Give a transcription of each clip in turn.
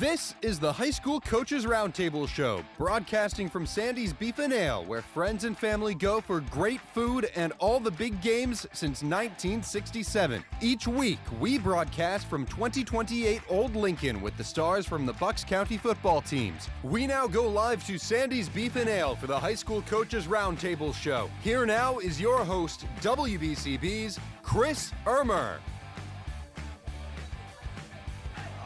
This is the High School Coaches Roundtable Show, broadcasting from Sandy's Beef and Ale, where friends and family go for great food and all the big games since 1967. Each week, we broadcast from 2028 Old Lincoln with the stars from the Bucks County football teams. We now go live to Sandy's Beef and Ale for the High School Coaches Roundtable Show. Here now is your host, WBCB's Chris Ermer.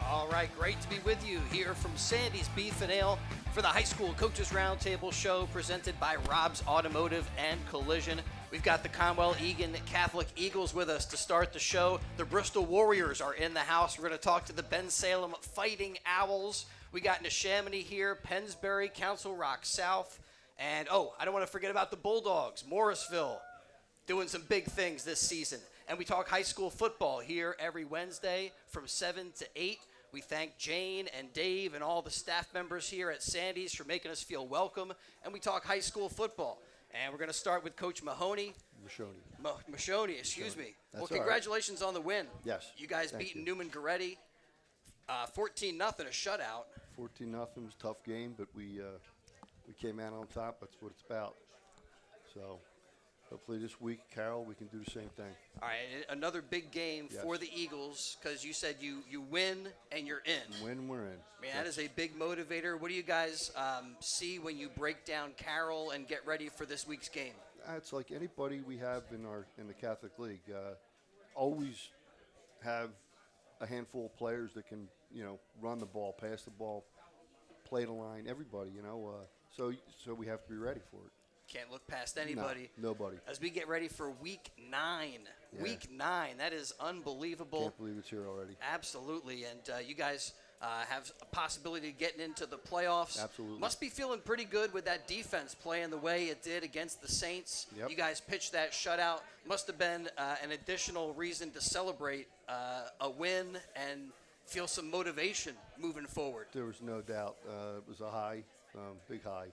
All right, great to be with you here from Sandy's Beef and Ale for the High School Coaches Roundtable Show presented by Rob's Automotive and Collision. We've got the Conwell-Egan Catholic Eagles with us to start the show. The Bristol Warriors are in the house. We're going to talk to the Bensalem Fighting Owls. We got Neshaminy here, Pennsbury, Council Rock South. And, I don't want to forget about the Bulldogs, Morrisville, doing some big things this season. And we talk high school football here every Wednesday from 7 to 8. We thank Jane and Dave and all the staff members here at Sandy's for making us feel welcome. And we talk high school football. And we're going to start with Coach Mahoney. Mashoney, excuse me. Well, congratulations on the win. Yes. You guys beating Newman Goretti 14-0, a shutout. 14-0 was a tough game, but we came out on top. That's what it's about. So hopefully this week, Carol, we can do the same thing. All right, another big game for the Eagles because you said you win and you're in. Win, we're in. Man, that is a big motivator. What do you guys see when you break down Carroll and get ready for this week's game? It's like anybody we have in the Catholic League. Always have a handful of players that can, run the ball, pass the ball, play the line. Everybody, So we have to be ready for it. Can't look past anybody. No, nobody. As we get ready for Week 9. Yeah. Week 9. That is unbelievable. Can't believe it's here already. Absolutely. And you guys have a possibility of getting into the playoffs. Absolutely. Must be feeling pretty good with that defense playing the way it did against the Saints. Yep. You guys pitched that shutout. Must have been an additional reason to celebrate a win and feel some motivation moving forward. There was no doubt. It was a high, big high.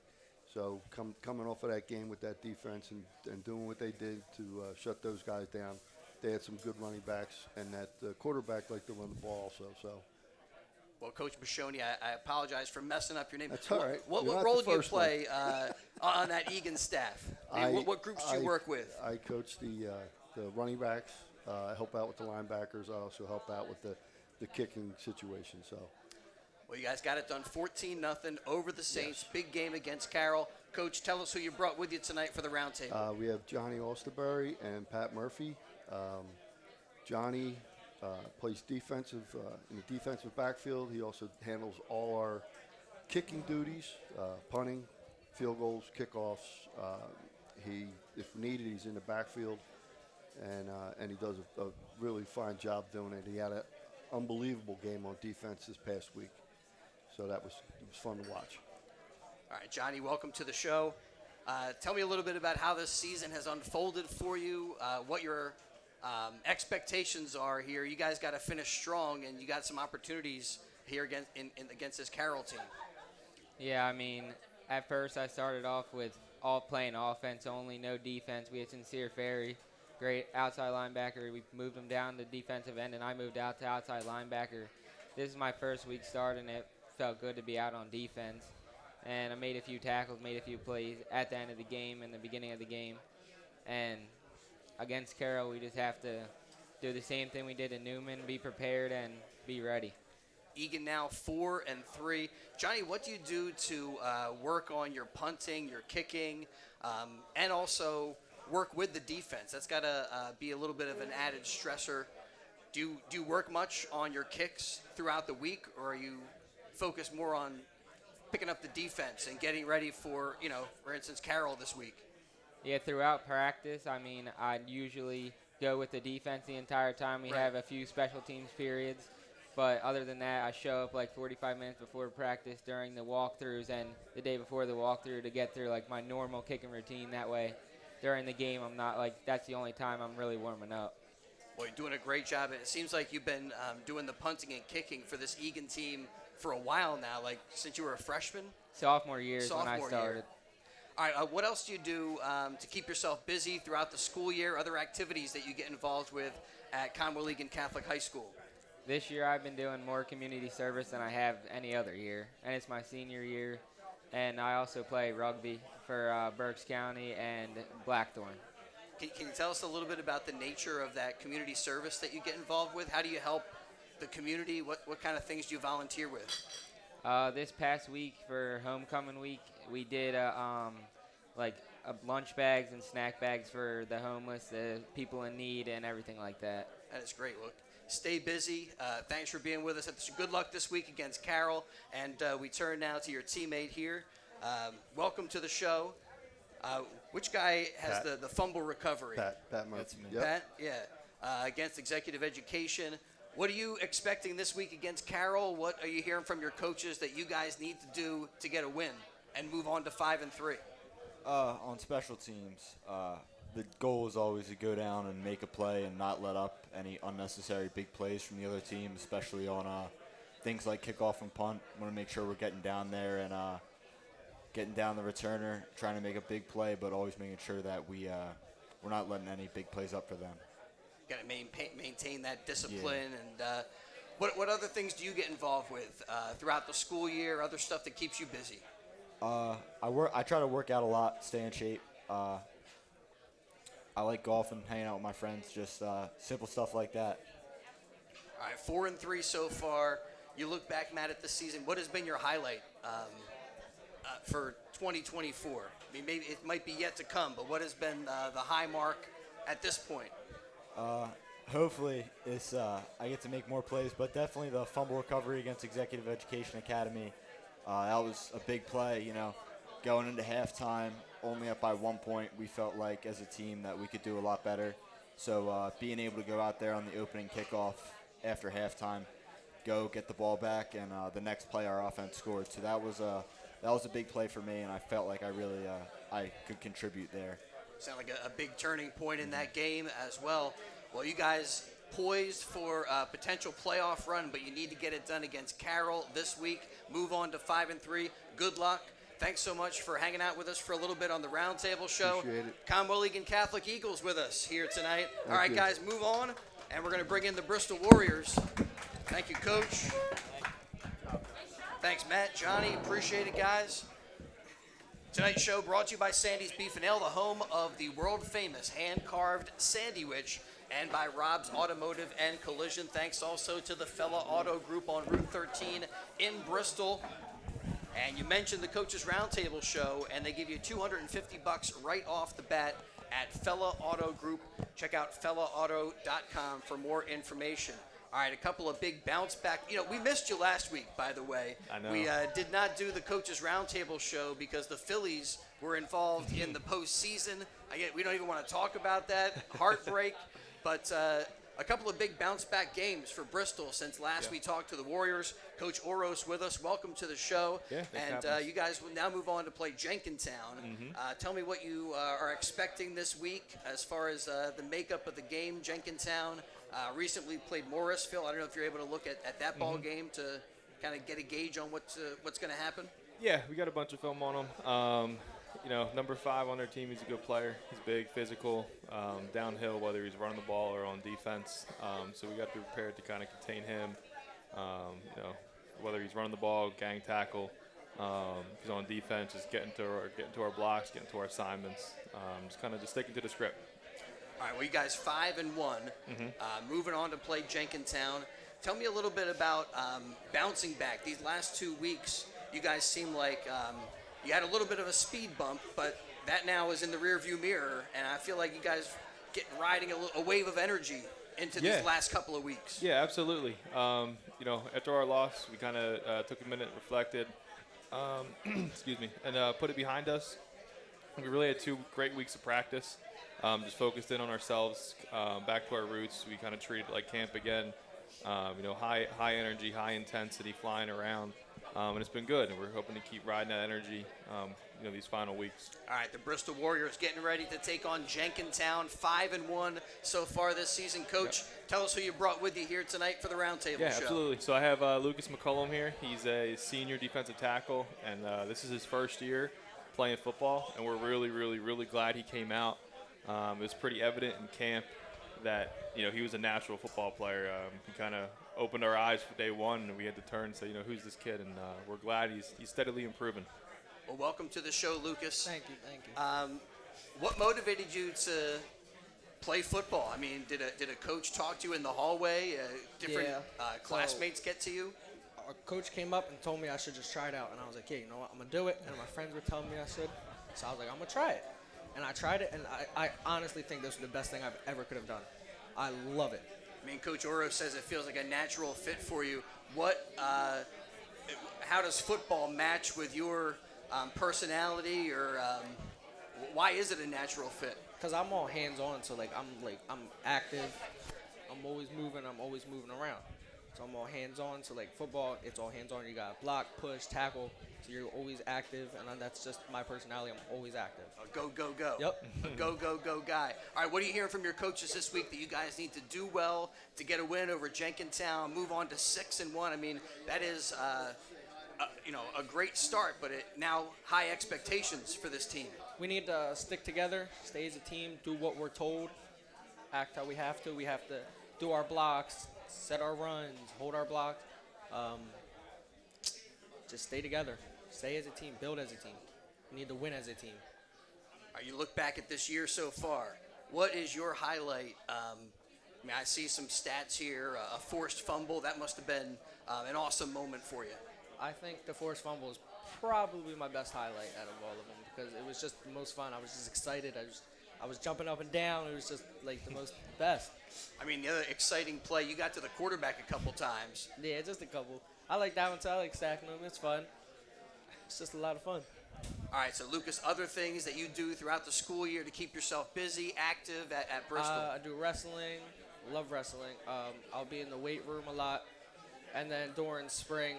So coming off of that game with that defense and doing what they did to shut those guys down, they had some good running backs, and that quarterback liked to run the ball also. So, well, Coach Mashoney, I apologize for messing up your name. That's all right. What role do you play on that Egan staff? What groups do you work with? I coach the running backs. I help out with the linebackers. I also help out with the kicking situation. So. Well, you guys got it done 14-0 over the Saints. Yes. Big game against Carroll. Coach, tell us who you brought with you tonight for the roundtable. We have Johnny Alsterberry and Pat Murphy. Johnny plays defensive in the defensive backfield. He also handles all our kicking duties, punting, field goals, kickoffs. If needed, he's in the backfield, and he does a really fine job doing it. He had an unbelievable game on defense this past week. So it was fun to watch. All right, Johnny, welcome to the show. Tell me a little bit about how this season has unfolded for you, what your expectations are here. You guys got to finish strong, and you got some opportunities here against this Carroll team. Yeah, I mean, at first I started off with all playing offense only, no defense. We had Sincere Ferry, great outside linebacker. We moved him down to defensive end, and I moved out to outside linebacker. This is my first week starting it. Felt good to be out on defense, and I made a few tackles, made a few plays at the end of the game and the beginning of the game. And against Carroll, we just have to do the same thing we did in Newman, be prepared and be ready. Egan now 4-3. Johnny, what do you do to work on your punting, your kicking, and also work with the defense? That's got to be a little bit of an added stressor. Do you work much on your kicks throughout the week, or are you focused more on picking up the defense and getting ready for, for instance, Carroll this week? Yeah, throughout practice, I mean, I usually go with the defense the entire time. We have a few special teams periods, but other than that, I show up like 45 minutes before practice during the walkthroughs and the day before the walkthrough to get through like my normal kicking routine. That way, during the game, I'm not that's the only time I'm really warming up. Well, you're doing a great job, and it seems like you've been doing the punting and kicking for this Egan team for a while now, like since you were a freshman? Sophomore year is when I started. All right, what else do you do to keep yourself busy throughout the school year, other activities that you get involved with at Conwell-Egan Catholic High School? This year I've been doing more community service than I have any other year, and it's my senior year. And I also play rugby for Berks County and Blackthorn. Can you tell us a little bit about the nature of that community service that you get involved with? How do you help the community? What kind of things do you volunteer with? This past week for homecoming week, we did lunch bags and snack bags for the homeless, the people in need, and everything like that. That is great. Look, stay busy. Thanks for being with us. Good luck this week against Carroll. And we turn now to your teammate here. Welcome to the show. Which guy has the fumble recovery? Pat Murphy. Yep. Pat, yeah. Against Executive Education. What are you expecting this week against Carroll? What are you hearing from your coaches that you guys need to do to get a win and move on to 5-3? On special teams, the goal is always to go down and make a play and not let up any unnecessary big plays from the other team, especially on things like kickoff and punt. We want to make sure we're getting down there and getting down the returner, trying to make a big play, but always making sure that we're not letting any big plays up for them. Got to maintain that discipline. Yeah. And what other things do you get involved with throughout the school year? Other stuff that keeps you busy? I try to work out a lot, stay in shape. I like golfing, hanging out with my friends, just simple stuff like that. All right, 4-3 so far. You look back, Matt, at the season. What has been your highlight for 2024? I mean, maybe it might be yet to come, but what has been the high mark at this point? Hopefully it's I get to make more plays, but definitely the fumble recovery against Executive Education Academy. That was a big play, going into halftime, only up by 1 point. We felt like as a team that we could do a lot better. So being able to go out there on the opening kickoff after halftime, go get the ball back, and the next play our offense scored. So that was a big play for me, and I felt like I really I could contribute there. Sound like a big turning point in that game as well. Well, you guys poised for a potential playoff run, but you need to get it done against Carroll this week. Move on to 5-3. Good luck. Thanks so much for hanging out with us for a little bit on the Roundtable Show. Appreciate it. Conwell-Egan Catholic Eagles with us here tonight. Thank All right, you. guys, move on, and we're going to bring in the Bristol Warriors. Thank you, Coach. Thanks, Matt, Johnny. Appreciate it, guys. Tonight's show brought to you by Sandy's Beef and Ale, the home of the world-famous hand-carved sandwich, and by Rob's Automotive and Collision. Thanks also to the Fella Auto Group on Route 13 in Bristol. And you mentioned the Coaches Roundtable Show, and they give you $250 right off the bat at Fella Auto Group. Check out fellaauto.com for more information. All right, a couple of big bounce back. We missed you last week, by the way. I know. We did not do the Coaches Roundtable Show because the Phillies were involved in the postseason. We don't even want to talk about that. Heartbreak. But a couple of big bounce back games for Bristol since last we talked to the Warriors. Coach Oros with us. Welcome to the show. Yeah, and you guys will now move on to play Jenkintown. Tell me what you are expecting this week as far as the makeup of the game. Jenkintown recently played Morrisville. I don't know if you're able to look at that ball game to kind of get a gauge on what's going to happen. Yeah, we got a bunch of film on him. Number 5 on their team, he's a good player. He's big, physical, downhill, whether he's running the ball or on defense. So we got to be prepared to kind of contain him. Whether he's running the ball, gang tackle, he's on defense, just getting to our blocks, getting to our assignments, just sticking to the script. All right, well, you guys 5-1, moving on to play Jenkintown. Tell me a little bit about bouncing back. These last 2 weeks, you guys seem like you had a little bit of a speed bump, but that now is in the rearview mirror, and I feel like you guys riding a wave of energy into these last couple of weeks. Yeah, absolutely. After our loss, we kind of took a minute, reflected, excuse me, and put it behind us. We really had 2 great weeks of practice. Just focused in on ourselves, back to our roots. We kind of treated it like camp again. High energy, high intensity, flying around. And it's been good, and we're hoping to keep riding that energy, these final weeks. All right, the Bristol Warriors getting ready to take on Jenkintown, 5-1 so far this season. Coach, tell us who you brought with you here tonight for the Roundtable Show. Yeah, absolutely. So I have Lucas McCullum here. He's a senior defensive tackle, and this is his first year playing football, and we're really, really, really glad he came out. It was pretty evident in camp that he was a natural football player. He kind of opened our eyes for day one, and we had to turn and say, who's this kid? And we're glad he's steadily improving. Well, welcome to the show, Lucas. Thank you. What motivated you to play football? I mean, did a coach talk to you in the hallway? Different classmates get to you? Our coach came up and told me I should just try it out, and I was like, yeah, you know what, I'm going to do it. And my friends were telling me I should, so I was like, I'm going to try it. And I tried it, and I honestly think this was the best thing I've ever could have done. I love it. I mean, Coach Oro says it feels like a natural fit for you. How does football match with your personality, or why is it a natural fit? Because I'm all hands-on, so I'm active. I'm always moving around. So I'm all hands-on. So football, it's all hands-on. You got block, push, tackle. So you're always active, and that's just my personality. I'm always active. A go, go, go. Yep. A go, go, go guy. All right, what are you hearing from your coaches this week that you guys need to do well to get a win over Jenkintown, move on to 6-1? I mean, that is a great start, but now high expectations for this team. We need to stick together, stay as a team, do what we're told, act how we have to. We have to do our blocks, set our runs, hold our blocks. Just stay together, stay as a team, build as a team. We need to win as a team. All right, you look back at this year so far. What is your highlight? I see some stats here. A forced fumble. That must have been an awesome moment for you. I think the forced fumble is probably my best highlight out of all of them because it was just the most fun. I was just excited. I was jumping up and down. It was just the best. I mean, the other exciting play, you got to the quarterback a couple times. Yeah, just a couple. I like that one too. I like stacking them. It's fun. It's just a lot of fun. All right, so Lucas, other things that you do throughout the school year to keep yourself busy, active at Bristol? I do wrestling. Love wrestling. I'll be in the weight room a lot. And then during spring,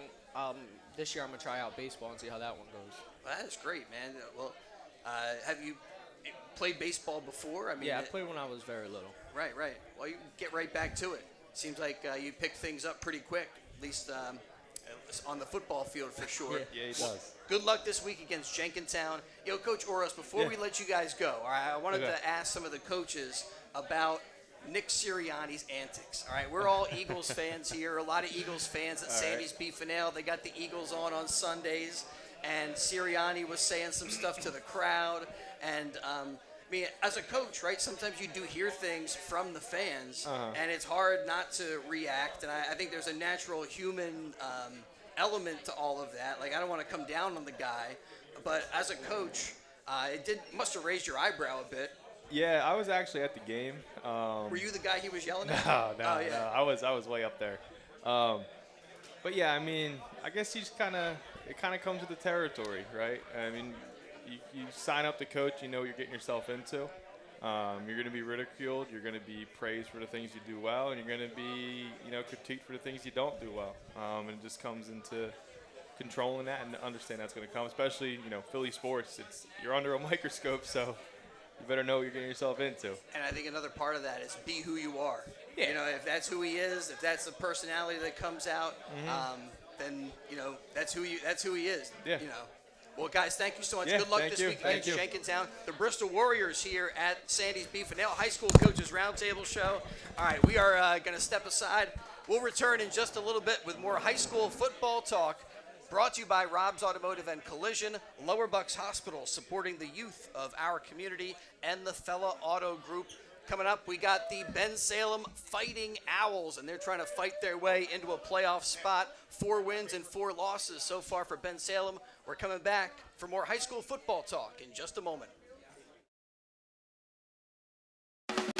this year I'm going to try out baseball and see how that one goes. Well, that is great, man. Well, have you played baseball before? I played when I was very little. Right. Well, you get right back to it. Seems like you pick things up pretty quick, at least on the football field for sure. Yeah, he does. Good luck this week against Jenkintown. Coach Oros, before we let you guys go, all right, I wanted to ask some of the coaches about Nick Sirianni's antics. All right, we're all Eagles fans here. A lot of Eagles fans at Sandy's Beef and Ale. They got the Eagles on Sundays, and Sirianni was saying some stuff to the crowd. And as a coach, right, sometimes you do hear things from the fans, and it's hard not to react. And I think there's a natural human element to all of that. I don't want to come down on the guy, but as a coach, it must have raised your eyebrow a bit. Yeah, I was actually at the game. Were you the guy he was yelling at? No. I was way up there. But yeah, I guess it kind of comes with the territory, right? You sign up to coach, you know what you're getting yourself into. You're going to be ridiculed. You're going to be praised for the things you do well, and you're going to be, critiqued for the things you don't do well. And it just comes into controlling that and understand that's going to come, especially, Philly sports. You're under a microscope, so you better know what you're getting yourself into. And I think another part of that is be who you are. Yeah. If that's who he is, if that's the personality that comes out, then that's who he is. Yeah. Well, guys, thank you so much. Yeah, Good luck this week against Jenkintown. The Bristol Warriors here at Sandy's Beef and Ale High School Coaches Roundtable Show. All right, we are going to step aside. We'll return in just a little bit with more high school football talk. Brought to you by Rob's Automotive and Collision, Lower Bucks Hospital, supporting the youth of our community, and the Fella Auto Group. Coming up, we got the Bensalem Fighting Owls, and they're trying to fight their way into a playoff spot. 4 wins and 4 losses so far for Bensalem. We're coming back for more high school football talk in just a moment.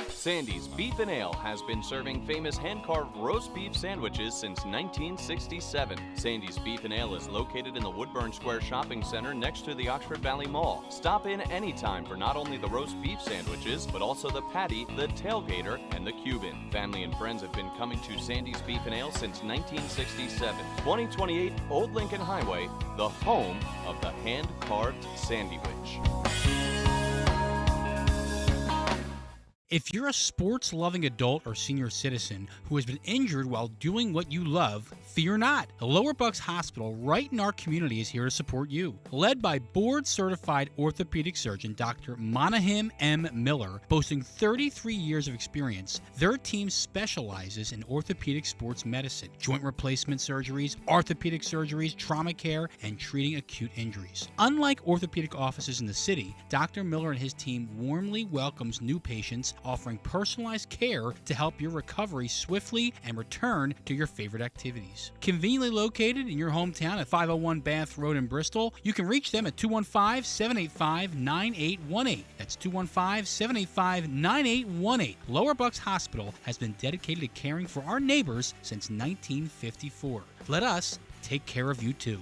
Sandy's Beef and Ale has been serving famous hand-carved roast beef sandwiches since 1967. Sandy's Beef and Ale is located in the Woodburn Square Shopping Center next to the Oxford Valley Mall. Stop in anytime for not only the roast beef sandwiches, but also the patty, the tailgater, and the Cuban. Family and friends have been coming to Sandy's Beef and Ale since 1967. 2028 Old Lincoln Highway, the home of the hand-carved sandwich. If you're a sports-loving adult or senior citizen who has been injured while doing what you love, Fear not. The Lower Bucks Hospital right in our community is here to support you. Led by board-certified orthopedic surgeon Dr. Monahim M. Miller, boasting 33 years of experience, their team specializes in orthopedic sports medicine, joint replacement surgeries, orthopedic surgeries, trauma care, and treating acute injuries. Unlike orthopedic offices in the city, Dr. Miller and his team warmly welcomes new patients, offering personalized care to help your recovery swiftly and return to your favorite activities. Conveniently located in your hometown at 501 Bath Road in Bristol, you can reach them at 215-785-9818. That's 215-785-9818. Lower Bucks Hospital has been dedicated to caring for our neighbors since 1954. Let us take care of you too.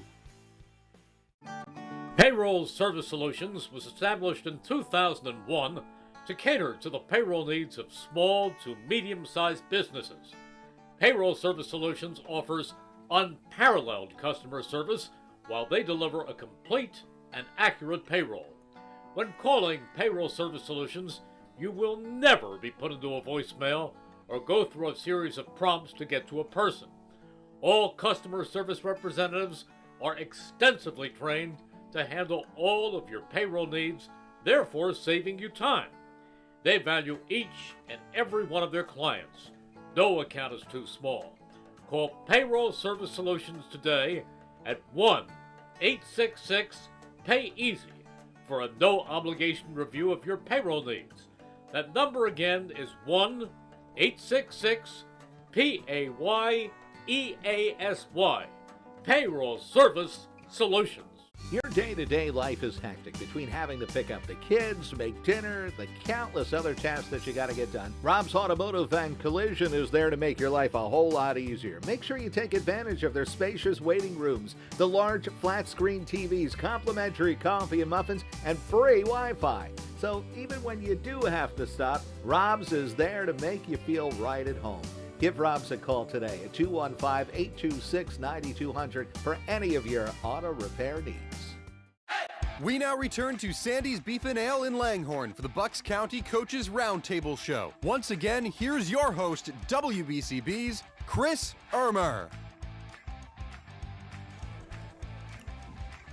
Payroll Service Solutions was established in 2001 to cater to the payroll needs of small to medium-sized businesses. Payroll Service Solutions offers unparalleled customer service while they deliver a complete and accurate payroll. When calling Payroll Service Solutions, you will never be put into a voicemail or go through a series of prompts to get to a person. All customer service representatives are extensively trained to handle all of your payroll needs, therefore saving you time. They value each and every one of their clients. No account is too small. Call Payroll Service Solutions today at 1-866-PAY-EASY for a no-obligation review of your payroll needs. That number again is 1-866-PAYEASY. Payroll Service Solutions. Your day-to-day life is hectic between having to pick up the kids, make dinner, the countless other tasks that you got to get done. Rob's Automotive and Collision is there to make your life a whole lot easier. Make sure you take advantage of their spacious waiting rooms, the large flat-screen TVs, complimentary coffee and muffins, and free Wi-Fi. So even when you do have to stop, Rob's is there to make you feel right at home. Give Rob's a call today at 215-826-9200 for any of your auto repair needs. We now return to Sandy's Beef and Ale in Langhorne for the Bucks County Coaches Roundtable Show. Once again, here's your host, WBCB's Chris Ermer.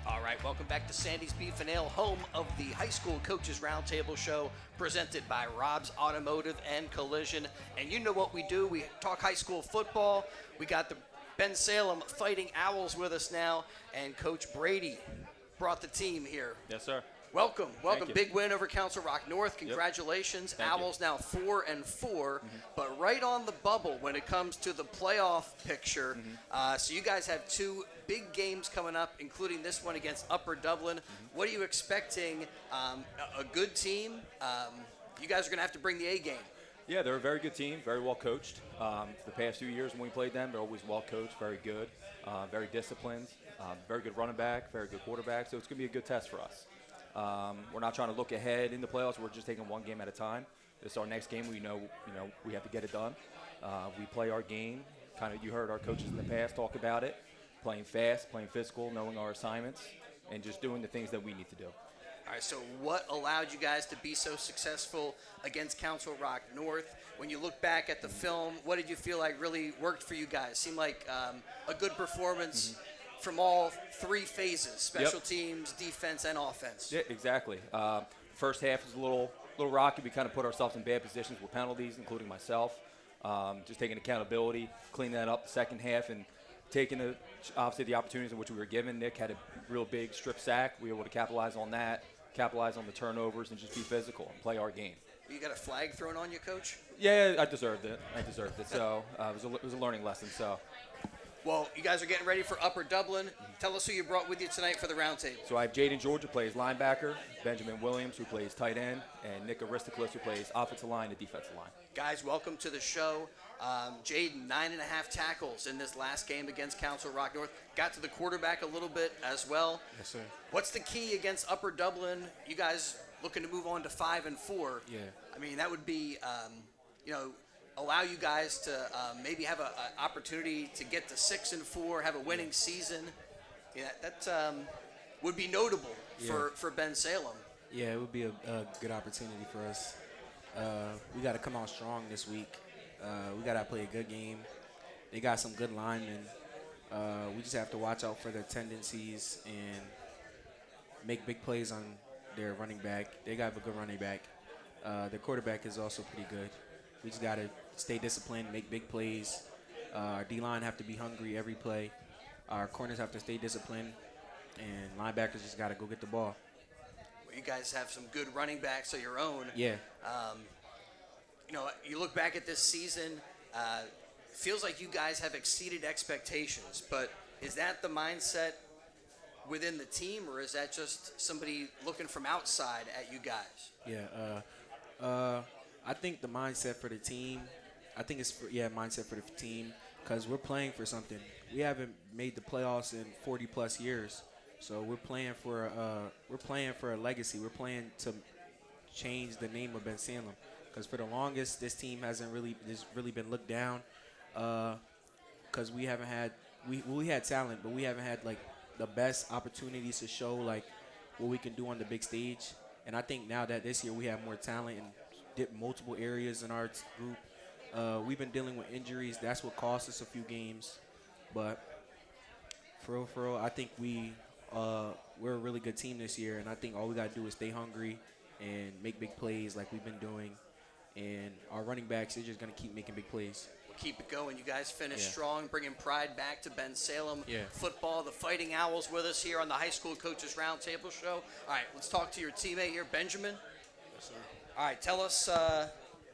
All right, welcome back to Sandy's Beef and Ale, home of the High School Coaches Roundtable Show, presented by Rob's Automotive and Collision. And you know what we do. We talk high school football. We got the Bensalem Fighting Owls with us now, and Coach Brady brought the team here. Yes, sir. Welcome. Thank you. Big win over Council Rock North. Congratulations. Thank Owls you. now 4-4, but right on the bubble when it comes to the playoff picture. So you guys have two big games coming up, including this one against Upper Dublin. What are you expecting? A good team? You guys are going to have to bring the A game. Yeah, they're a very good team, very well coached. For the past few years when we played them, they're always well coached, very good, very disciplined, very good running back, very good quarterback. So it's going to be a good test for us. We're not trying to look ahead in the playoffs. We're just taking one game at a time. This is our next game. We know we have to get it done. We play our game. Kind of, you heard our coaches in the past talk about it. Playing fast, playing physical, knowing our assignments, and just doing the things that we need to do. All right, so what allowed you guys to be so successful against Council Rock North? When you look back at the film, what did you feel like really worked for you guys? Seemed like a good performance from all three phases, special teams, defense, and offense. Yeah, exactly. First half was a little rocky. We kind of put ourselves in bad positions with penalties, including myself. Just taking accountability, cleaning that up the second half, and taking obviously the opportunities in which we were given. Nick had a real big strip sack. We were able to capitalize on that, capitalize on the turnovers, and just be physical and play our game. You got a flag thrown on you, Coach? Yeah, I deserved it. So it was a learning lesson. So. Well, you guys are getting ready for Upper Dublin. Tell us who you brought with you tonight for the roundtable. So I have Jaden George, who plays linebacker, Benjamin Williams, who plays tight end, and Nick Aristocles, who plays offensive line and defensive line. Guys, welcome to the show. Jaden, 9.5 tackles in this last game against Council Rock North. Got to the quarterback a little bit as well. Yes, sir. What's the key against Upper Dublin? You guys looking to move on to 5-4. Yeah. I mean, that would be, allow you guys to maybe have an opportunity to get to 6-4, have a winning season. Yeah, that would be notable for Bensalem. Yeah, it would be a good opportunity for us. We got to come out strong this week. We got to play a good game. They got some good linemen. We just have to watch out for their tendencies and make big plays on their running back. They got a good running back. Their quarterback is also pretty good. We just got to stay disciplined, make big plays. Our D-line have to be hungry every play. Our corners have to stay disciplined, and linebackers just got to go get the ball. Well, you guys have some good running backs of your own. Yeah. You look back at this season, feels like you guys have exceeded expectations, but is that the mindset within the team, or is that just somebody looking from outside at you guys? Yeah. I think the mindset for the team, mindset for the team, because we're playing for something. We haven't made the playoffs in 40-plus years, so we're playing for a legacy. We're playing to change the name of Bensalem, because for the longest, this team hasn't really been looked down, because we haven't had we had talent, but we haven't had like the best opportunities to show like what we can do on the big stage. And I think now that this year we have more talent and did multiple areas in our group. We've been dealing with injuries. That's what cost us a few games. But for real, I think we're a really good team this year. And I think all we got to do is stay hungry and make big plays like we've been doing. And our running backs are just going to keep making big plays. Keep it going. You guys finished strong, bringing pride back to Bensalem football. The Fighting Owls with us here on the High School Coaches Roundtable show. All right, let's talk to your teammate here, Benjamin. Yes, sir. All right, tell us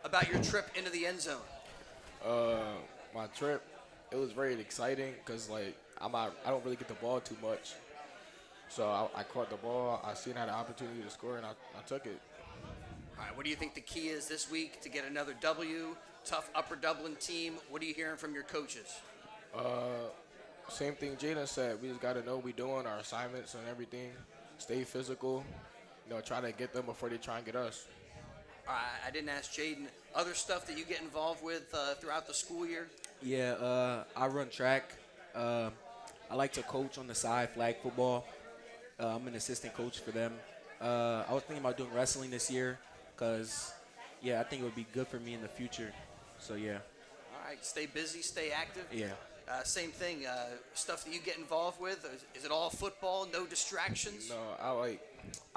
about your trip into the end zone. My trip, it was very exciting because I don't really get the ball too much. So I caught the ball. I seen I had an opportunity to score, and I took it. All right, what do you think the key is this week to get another W? Tough Upper Dublin team. What are you hearing from your coaches? Same thing Jaden said. We just got to know what we're doing, our assignments and everything. Stay physical. Try to get them before they try and get us. I didn't ask Jaden. Other stuff that you get involved with throughout the school year? Yeah, I run track. I like to coach on the side, flag football. I'm an assistant coach for them. I was thinking about doing wrestling this year because, I think it would be good for me in the future. So, yeah. All right, stay busy, stay active. Yeah. Same thing, stuff that you get involved with. Is it all football, no distractions? No,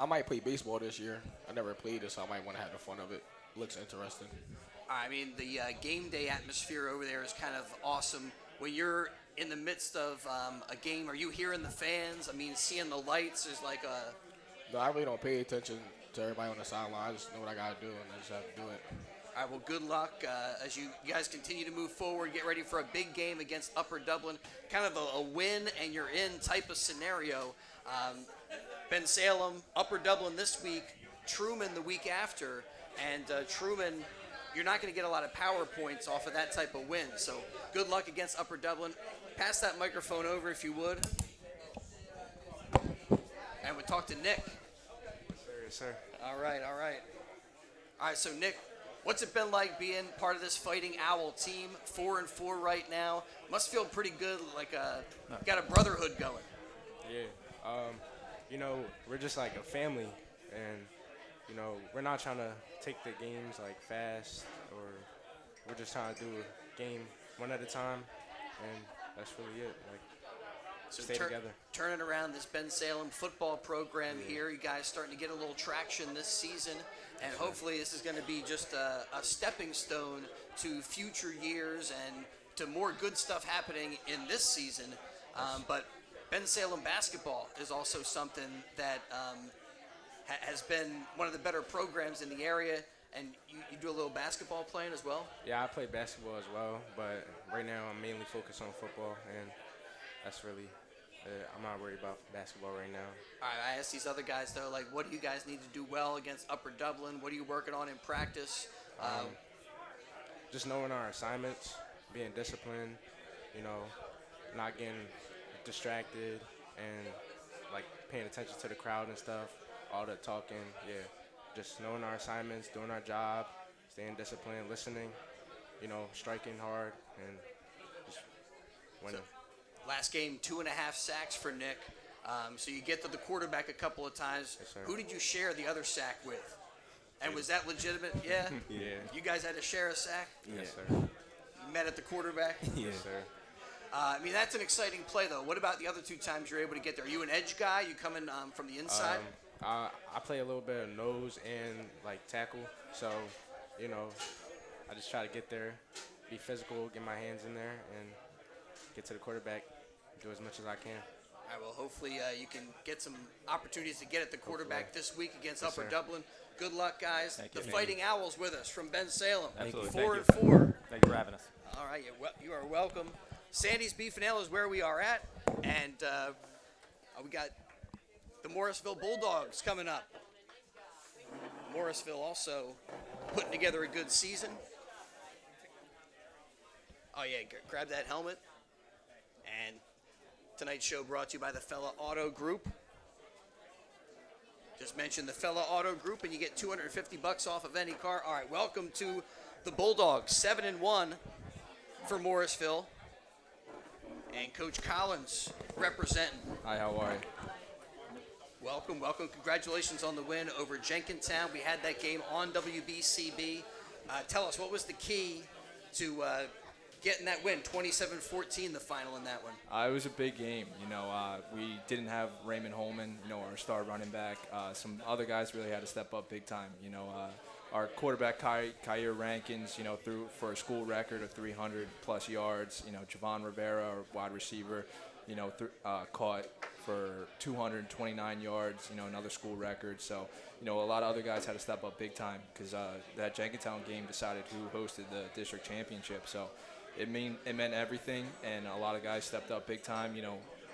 I might play baseball this year. I never played it, so I might want to have the fun of it. Looks interesting. I mean, the game day atmosphere over there is kind of awesome. When you're in the midst of a game, are you hearing the fans? I mean, seeing the lights is like a... No, I really don't pay attention to everybody on the sideline. I just know what I got to do, and I just have to do it. All right, well, good luck as you guys continue to move forward. Get ready for a big game against Upper Dublin. Kind of a win and you're in type of scenario. Bensalem, Upper Dublin this week, Truman the week after. And Truman, you're not going to get a lot of power points off of that type of win. So good luck against Upper Dublin. Pass that microphone over if you would. And we'll talk to Nick. Yes, sir. All right. All right, so Nick, what's it been like being part of this Fighting Owl team? 4-4 right now. Must feel pretty good, like got a brotherhood going. Yeah. We're just like a family, and we're not trying to take the games like fast, or we're just trying to do a game one at a time, and that's really it. So stay together. Turning around this Bensalem football program here, you guys starting to get a little traction this season, and hopefully this is going to be just a stepping stone to future years and to more good stuff happening in this season. But Bensalem basketball is also something that has been one of the better programs in the area, and you do a little basketball playing as well? Yeah, I play basketball as well, but right now I'm mainly focused on football, and that's really I'm not worried about basketball right now. All right, I asked these other guys, though, what do you guys need to do well against Upper Dublin? What are you working on in practice? Just knowing our assignments, being disciplined, not getting distracted, and paying attention to the crowd and stuff, all the talking, just knowing our assignments, doing our job, staying disciplined, listening, striking hard, and just winning. Last game, 2.5 sacks for Nick. So you get to the quarterback a couple of times. Yes, sir. Who did you share the other sack with? And was that legitimate? Yeah? Yeah. You guys had to share a sack? Yes, sir. You met at the quarterback? Yes, sir. I mean, that's an exciting play, though. What about the other 2 times you're able to get there? Are you an edge guy? You coming from the inside? I play a little bit of nose and like tackle, so I just try to get there, be physical, get my hands in there, and get to the quarterback, do as much as I can. All right, well, hopefully you can get some opportunities to get at the quarterback this week against Yes, Upper sir. Dublin. Good luck, guys. Thank The you. Fighting Owls with us from Bensalem. Absolutely. 4-4. Thank you. Thank you for having us. All right, you are welcome. Sandy's Beef and Ale is where we are at, and we got the Morrisville Bulldogs coming up. Morrisville also putting together a good season. Oh yeah, grab that helmet. And tonight's show brought to you by the Fella Auto Group. Just mention the Fella Auto Group and you get $250 off of any car. All right, welcome to the Bulldogs, 7-1 for Morrisville. And Coach Collins representing. Hi, how are you? Welcome. Congratulations on the win over Jenkintown. We had that game on WBCB. Tell us, what was the key to getting that win? 27-14, the final in that one. It was a big game. We didn't have Raymond Holman, our star running back. Some other guys really had to step up big time. Our quarterback, Kyer Rankins, threw for a school record of 300-plus yards. Javon Rivera, our wide receiver, caught for 229 yards, another school record. So, a lot of other guys had to step up big time because that Jenkintown game decided who hosted the district championship. So it meant everything, and a lot of guys stepped up big time.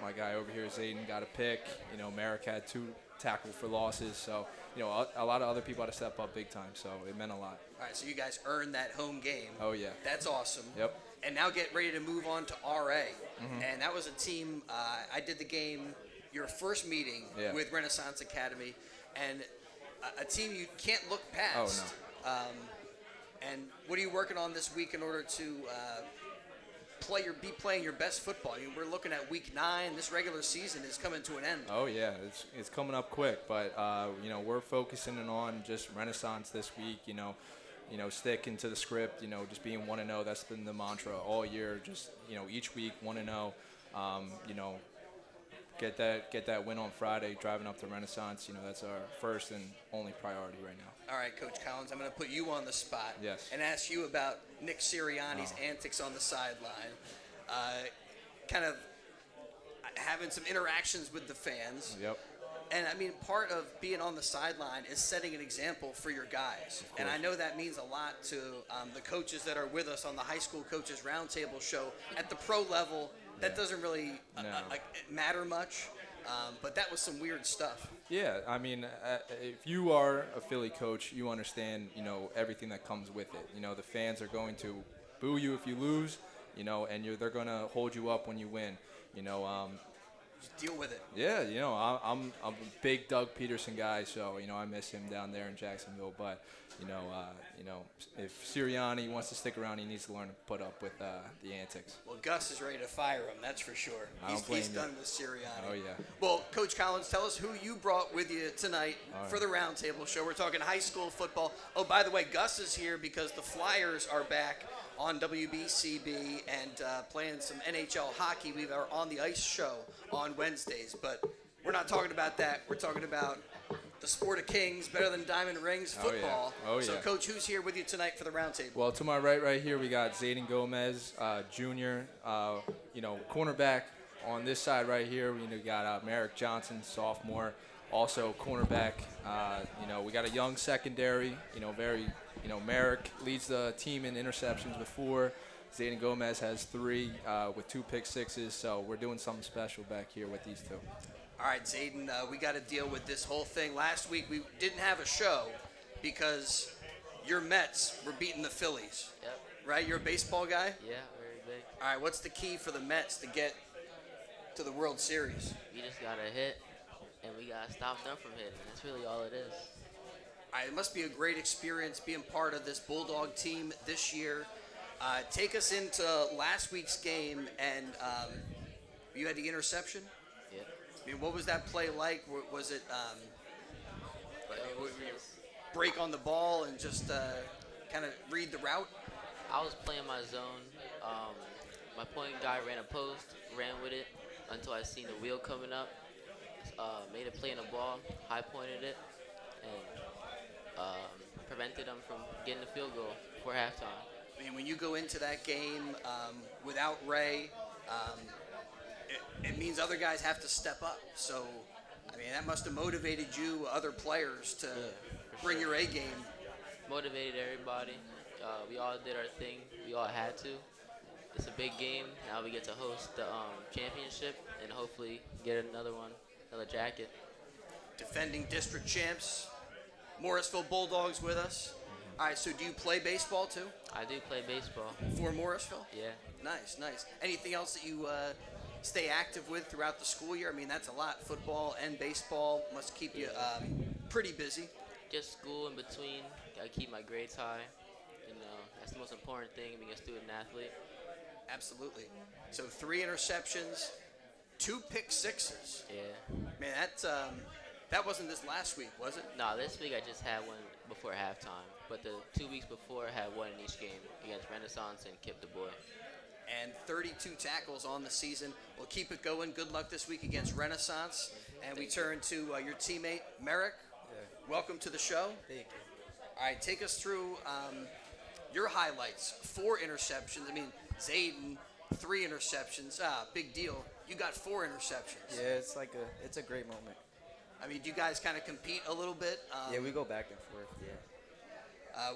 My guy over here, Zayden, got a pick. Merrick had 2 tackles for losses. So, a lot of other people had to step up big time. So it meant a lot. All right, so you guys earned that home game. Oh, yeah. That's awesome. Yep. And now get ready to move on to RA. Mhm. And that was a team, I did the game, your first meeting with Renaissance Academy, and a team you can't look past. Oh, no. And what are you working on this week in order to be playing your best football? We're looking at week 9. This regular season is coming to an end. Oh, yeah. It's coming up quick. But, we're focusing on just Renaissance this week, sticking to the script, just being 1-0. That's been the mantra all year. Just, each week 1-0. Get that win on Friday, driving up to Renaissance. That's our first and only priority right now. All right, Coach Collins, I'm going to put you on the spot Yes. and ask you about Nick Sirianni's antics on the sideline. Kind of having some interactions with the fans. Yep. And, part of being on the sideline is setting an example for your guys. And I know that means a lot to the coaches that are with us on the High School Coaches Roundtable show. At the pro level, that doesn't really matter much, but that was some weird stuff. Yeah, if you are a Philly coach, you understand, everything that comes with it. The fans are going to boo you if you lose, and they're going to hold you up when you win. Just deal with it. Yeah, I'm a big Doug Peterson guy, so I miss him down there in Jacksonville. But if Sirianni wants to stick around, he needs to learn to put up with the antics. Well, Gus is ready to fire him, that's for sure. He's done with Sirianni. Oh yeah. Well, Coach Collins, tell us who you brought with you tonight for the Roundtable show. We're talking high school football. Oh, by the way, Gus is here because the Flyers are back on WBCB and playing some NHL hockey. We are on the ice show on Wednesdays, but we're not talking about that. We're talking about the sport of kings, better than diamond rings, football. Oh, yeah. So, Coach, who's here with you tonight for the Roundtable? Well, to my right here, we got Zayden Gomez, junior, cornerback. On this side right here, we got Merrick Johnson, sophomore, also cornerback. We got a young secondary, Merrick leads the team in interceptions with 4. Zayden Gomez has 3 with 2 pick sixes, so we're doing something special back here with these 2. All right, Zayden, we got to deal with this whole thing. Last week we didn't have a show because your Mets were beating the Phillies. Yep. Right? You're a baseball guy? Yeah, very big. All right, what's the key for the Mets to get to the World Series? We just got to hit, and we got to stop them from hitting. That's really all it is. All right, it must be a great experience being part of this Bulldog team this year. Take us into last week's game, and you had the interception? Yep. What was that play like? Was it break on the ball and just kind of read the route? I was playing my zone. My point guy ran a post, ran with it until I seen the wheel coming up. Made a play in the ball, high pointed it, and prevented them from getting the field goal before halftime. I mean, when you go into that game without Ray, it means other guys have to step up. So, I mean, that must have motivated you, other players, to bring your A game. Motivated everybody. We all did our thing. We all had to. It's a big game. Now we get to host the championship and hopefully get another jacket. Defending district champs, Morrisville Bulldogs with us. All right, so do you play baseball too? I do play baseball. For Morrisville? Yeah. Nice, nice. Anything else that you stay active with throughout the school year? I mean, that's a lot. Football and baseball must keep you pretty busy. Just school in between. I keep my grades high. And that's the most important thing, being a student athlete. Absolutely. So 3 interceptions, 2 pick sixes. Yeah. Man, that wasn't this last week, was it? No, this week I just had one before halftime. But the 2 weeks before, I had one in each game against Renaissance and Kip Du Bois. And 32 tackles on the season. We'll keep it going. Good luck this week against Renaissance. And we turn to your teammate, Merrick. Yeah. Welcome to the show. Thank you. All right, take us through your highlights. 4 interceptions. I mean, Zayden, 3 interceptions. Big deal. You got 4 interceptions. Yeah, it's a great moment. I mean, do you guys kind of compete a little bit? Yeah, we go back and forth, yeah.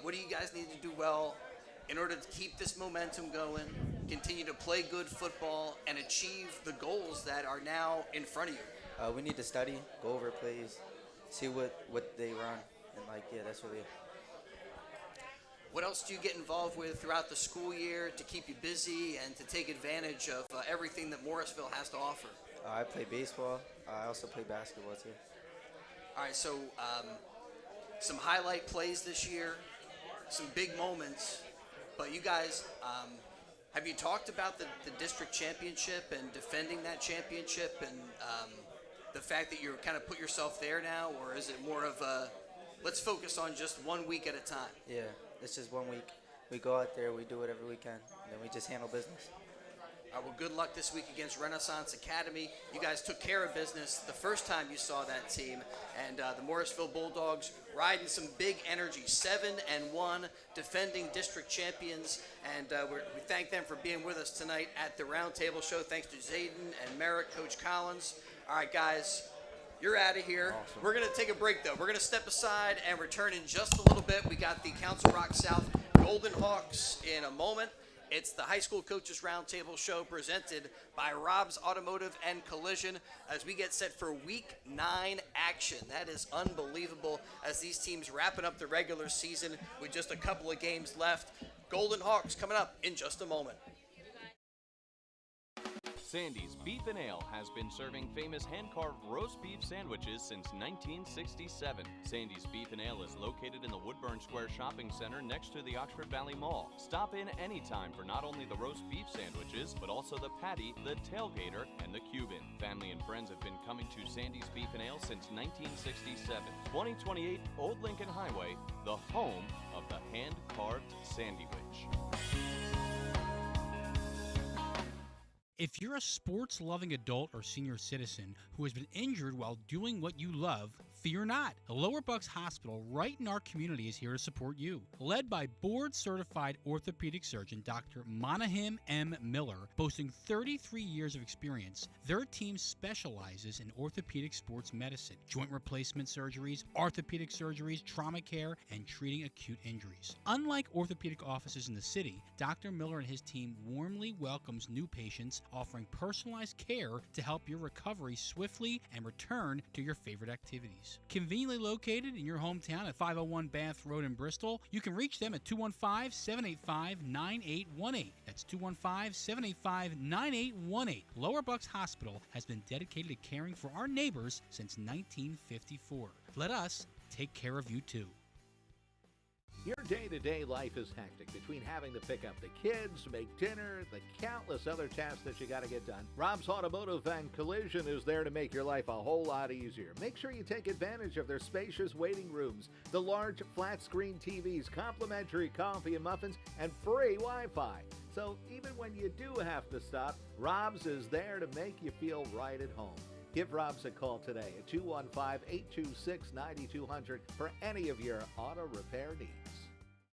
What do you guys need to do well in order to keep this momentum going, continue to play good football, and achieve the goals that are now in front of you? We need to study, go over plays, see what they run, and that's really it. What else do you get involved with throughout the school year to keep you busy and to take advantage of everything that Morrisville has to offer? I play baseball. I also play basketball, too. All right, so some highlight plays this year, some big moments. But you guys, have you talked about the district championship and defending that championship and the fact that you're kind of put yourself there now? Or is it more of a, let's focus on just 1 week at a time? Yeah, it's just 1 week. We go out there, we do whatever we can, and then we just handle business. Well, good luck this week against Renaissance Academy. You guys took care of business the first time you saw that team. And the Morrisville Bulldogs riding some big energy, 7-1, defending district champions. And we thank them for being with us tonight at the Roundtable Show. Thanks to Zayden and Merrick, Coach Collins. All right, guys, you're out of here. Awesome. We're going to take a break, though. We're going to step aside and return in just a little bit. We got the Council Rock South Golden Hawks in a moment. It's the High School Coaches Roundtable Show presented by Rob's Automotive and Collision as we get set for Week 9 action. That is unbelievable as these teams wrapping up the regular season with just a couple of games left. Golden Hawks coming up in just a moment. Sandy's Beef and Ale has been serving famous hand-carved roast beef sandwiches since 1967. Sandy's Beef and Ale is located in the Woodburn Square Shopping Center next to the Oxford Valley Mall. Stop in anytime for not only the roast beef sandwiches, but also the patty, the tailgater, and the Cuban. Family and friends have been coming to Sandy's Beef and Ale since 1967. 2028 Old Lincoln Highway, the home of the hand-carved sandwich. If you're a sports-loving adult or senior citizen who has been injured while doing what you love, fear not. The Lower Bucks Hospital right in our community is here to support you. Led by board-certified orthopedic surgeon Dr. Monahim M. Miller, boasting 33 years of experience, their team specializes in orthopedic sports medicine, joint replacement surgeries, orthopedic surgeries, trauma care, and treating acute injuries. Unlike orthopedic offices in the city, Dr. Miller and his team warmly welcomes new patients, offering personalized care to help your recovery swiftly and return to your favorite activities. Conveniently located in your hometown at 501 Bath Road in Bristol, you can reach them at 215-785-9818. That's 215-785-9818. Lower Bucks Hospital has been dedicated to caring for our neighbors since 1954. Let us take care of you too. Your day-to-day life is hectic between having to pick up the kids, make dinner, the countless other tasks that you got to get done. Rob's Automotive and Collision is there to make your life a whole lot easier. Make sure you take advantage of their spacious waiting rooms, the large flat-screen TVs, complimentary coffee and muffins, and free Wi-Fi. So even when you do have to stop, Rob's is there to make you feel right at home. Give Rob's a call today at 215-826-9200 for any of your auto repair needs.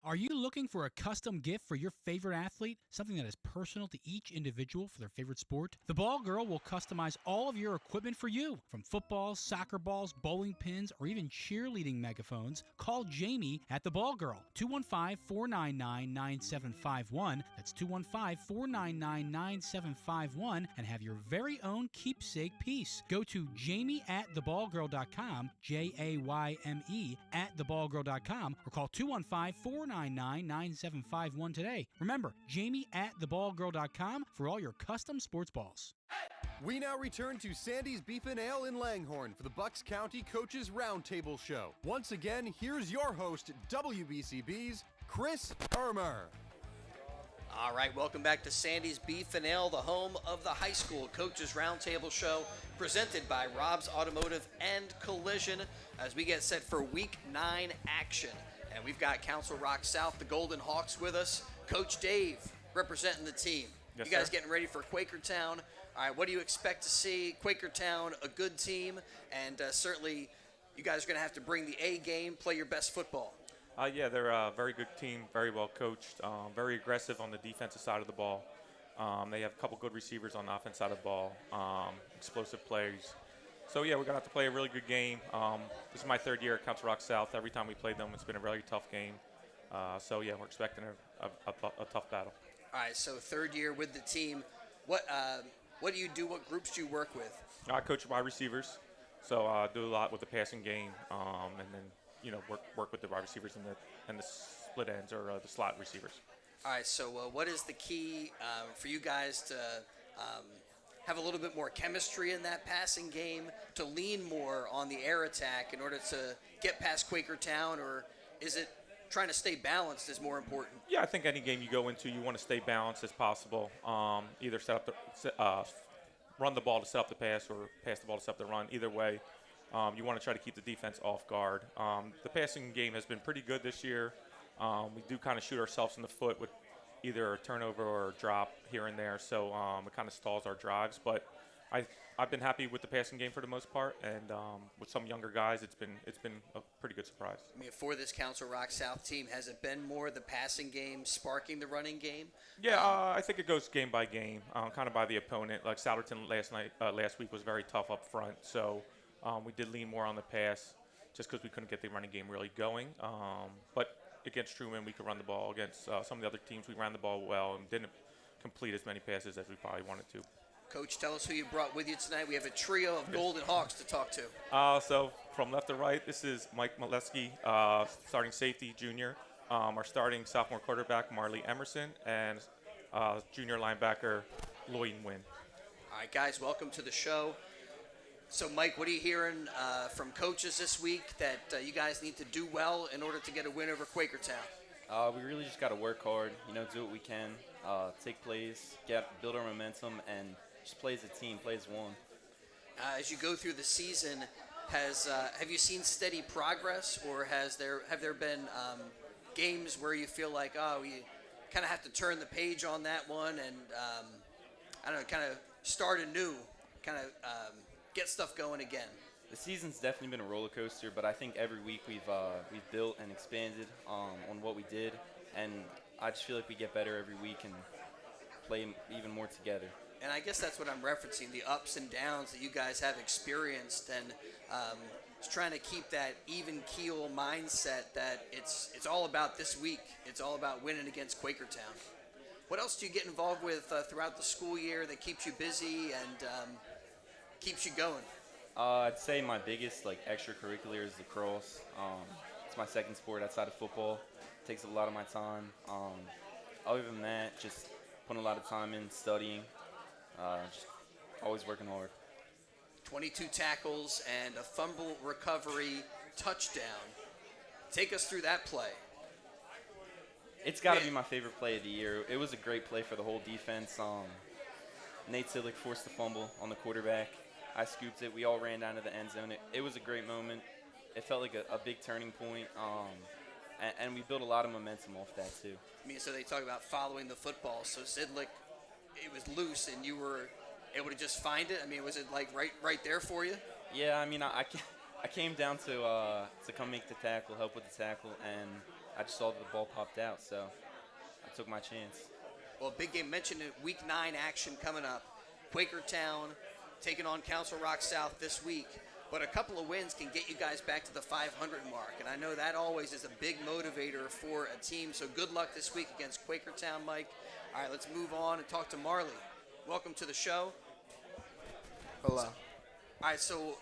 Are you looking for a custom gift for your favorite athlete? Something that is personal to each individual for their favorite sport? The Ball Girl will customize all of your equipment for you. From footballs, soccer balls, bowling pins, or even cheerleading megaphones, call Jamie at The Ball Girl. 215-499-9751. That's 215-499-9751 and have your very own keepsake piece. Go to jamie@theballgirl.com, Jayme @theballgirl.com, or call 215-499-9751 today. Remember, Jamie@theballgirl.com for all your custom sports balls. We now return to Sandy's Beef and Ale in Langhorne for the Bucks County Coaches Roundtable Show. Once again, here's your host, WBCB's Chris Ermer. All right, welcome back to Sandy's Beef and Ale, the home of the high school Coaches Roundtable Show, presented by Rob's Automotive and Collision, as we get set for Week 9 action. And we've got Council Rock South, the Golden Hawks, with us. Coach Dave representing the team. Yes, you guys sir. getting ready for Quakertown. All right, what do you expect to see? Quakertown, a good team, and certainly you guys are going to have to bring the A game, play your best football. Yeah, they're a very good team, very well coached, very aggressive on the defensive side of the ball. They have a couple good receivers on the offense side of the ball, explosive plays. So, yeah, we're going to have to play a really good game. This is my third year at Council Rock South. Every time we played them, it's been a really tough game. So, yeah, we're expecting a tough battle. All right, so third year with the team. What do you do? What groups do you work with? I coach wide receivers, so I do a lot with the passing game, and then work with the wide receivers and the split ends or the slot receivers. All right, so what is the key for you guys to have a little bit more chemistry in that passing game, to lean more on the air attack in order to get past Quakertown, or is it trying to stay balanced is more important? Yeah, I think any game you go into, you want to stay balanced as possible. Either run the ball to set up the pass or pass the ball to set up the run. Either way, you want to try to keep the defense off guard. The passing game has been pretty good this year. We do kind of shoot ourselves in the foot with either a turnover or a drop here and there, so it kind of stalls our drives. But I've been happy with the passing game for the most part, and with some younger guys, it's been a pretty good surprise. I mean, for this Council Rock South team, has it been more the passing game sparking the running game? Yeah, I think it goes game by game, kind of by the opponent. Like Souderton last week was very tough up front, so we did lean more on the pass just because we couldn't get the running game really going. But against Truman, we could run the ball. Against some of the other teams, we ran the ball well and didn't complete as many passes as we probably wanted to. Coach, tell us who you brought with you tonight. We have a trio of Golden Hawks to talk to. So from left to right, this is Mike Molesky, starting safety, junior. Our starting sophomore quarterback, Marley Emerson, and junior linebacker, Lloyd Wynn. All right, guys, welcome to the show. So, Mike, what are you hearing from coaches this week that you guys need to do well in order to get a win over Quakertown? We really just got to work hard, do what we can, take plays, build our momentum, and just play as a team, play as one. As you go through the season, have you seen steady progress, or have there been games where you feel like, you kind of have to turn the page on that one and, kind of start anew, kind of get stuff going again? The season's definitely been a roller coaster, but I think every week we've built and expanded on what we did, and I just feel like we get better every week and play even more together. And I guess that's what I'm referencing, the ups and downs that you guys have experienced, and just trying to keep that even keel mindset that it's all about this week. It's all about winning against Quakertown. What else do you get involved with throughout the school year that keeps you busy and keeps you going? I'd say my biggest extracurricular is lacrosse. It's my second sport outside of football. It takes a lot of my time. Other than that, just putting a lot of time in studying. Just always working hard. 22 tackles and a fumble recovery touchdown. Take us through that play. It's got to be my favorite play of the year. It was a great play for the whole defense. Nate Sillick forced the fumble on the quarterback. I scooped it. We all ran down to the end zone. It was a great moment. It felt like a big turning point, and we built a lot of momentum off that too. I mean, so they talk about following the football. So Sidlick, it was loose, and you were able to just find it. I mean, was it like right there for you? Yeah, I mean, I came down to come make the tackle, help with the tackle, and I just saw that the ball popped out, so I took my chance. Well, big game mentioned it. Week 9 action coming up. Quakertown taking on Council Rock South this week. But a couple of wins can get you guys back to the 500 mark. And I know that always is a big motivator for a team. So good luck this week against Quakertown, Mike. All right, let's move on and talk to Marley. Welcome to the show. Hello. All right, so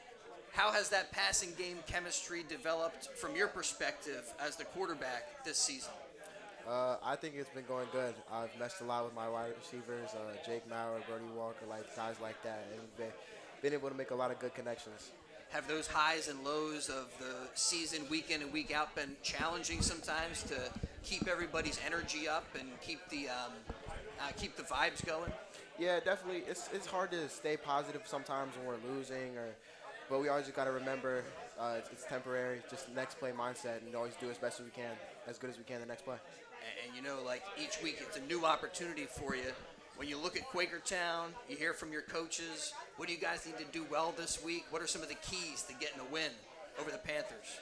how has that passing game chemistry developed from your perspective as the quarterback this season? I think it's been going good. I've messed a lot with my wide receivers, Jake Maurer, Brody Walker, like guys like that, and we've been able to make a lot of good connections. Have those highs and lows of the season, week in and week out, been challenging sometimes to keep everybody's energy up and keep the vibes going? Yeah, definitely. It's hard to stay positive sometimes when we're losing, but we always got to remember it's temporary. Just next play mindset, and always do as best as we can, as good as we can the next play. And you know, like each week, it's a new opportunity for you. When you look at Quakertown, you hear from your coaches, what do you guys need to do well this week? What are some of the keys to getting a win over the Panthers?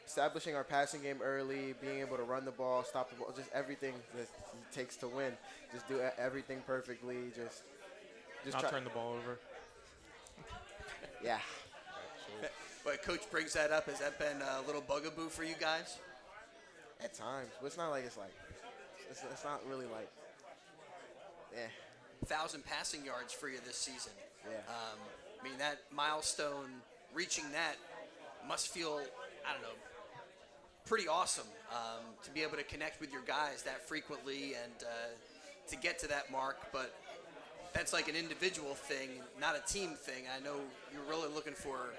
Establishing our passing game early, being able to run the ball, stop the ball, just everything that it takes to win. Just do everything perfectly. Just not turn the ball over. Yeah. But Coach brings that up. Has that been a little bugaboo for you guys? At times, but it's not like it's not really like. 1,000 passing yards for you this season. Yeah. I mean, that milestone, reaching that must feel, I don't know, pretty awesome to be able to connect with your guys that frequently and to get to that mark. But that's like an individual thing, not a team thing. I know you're really looking for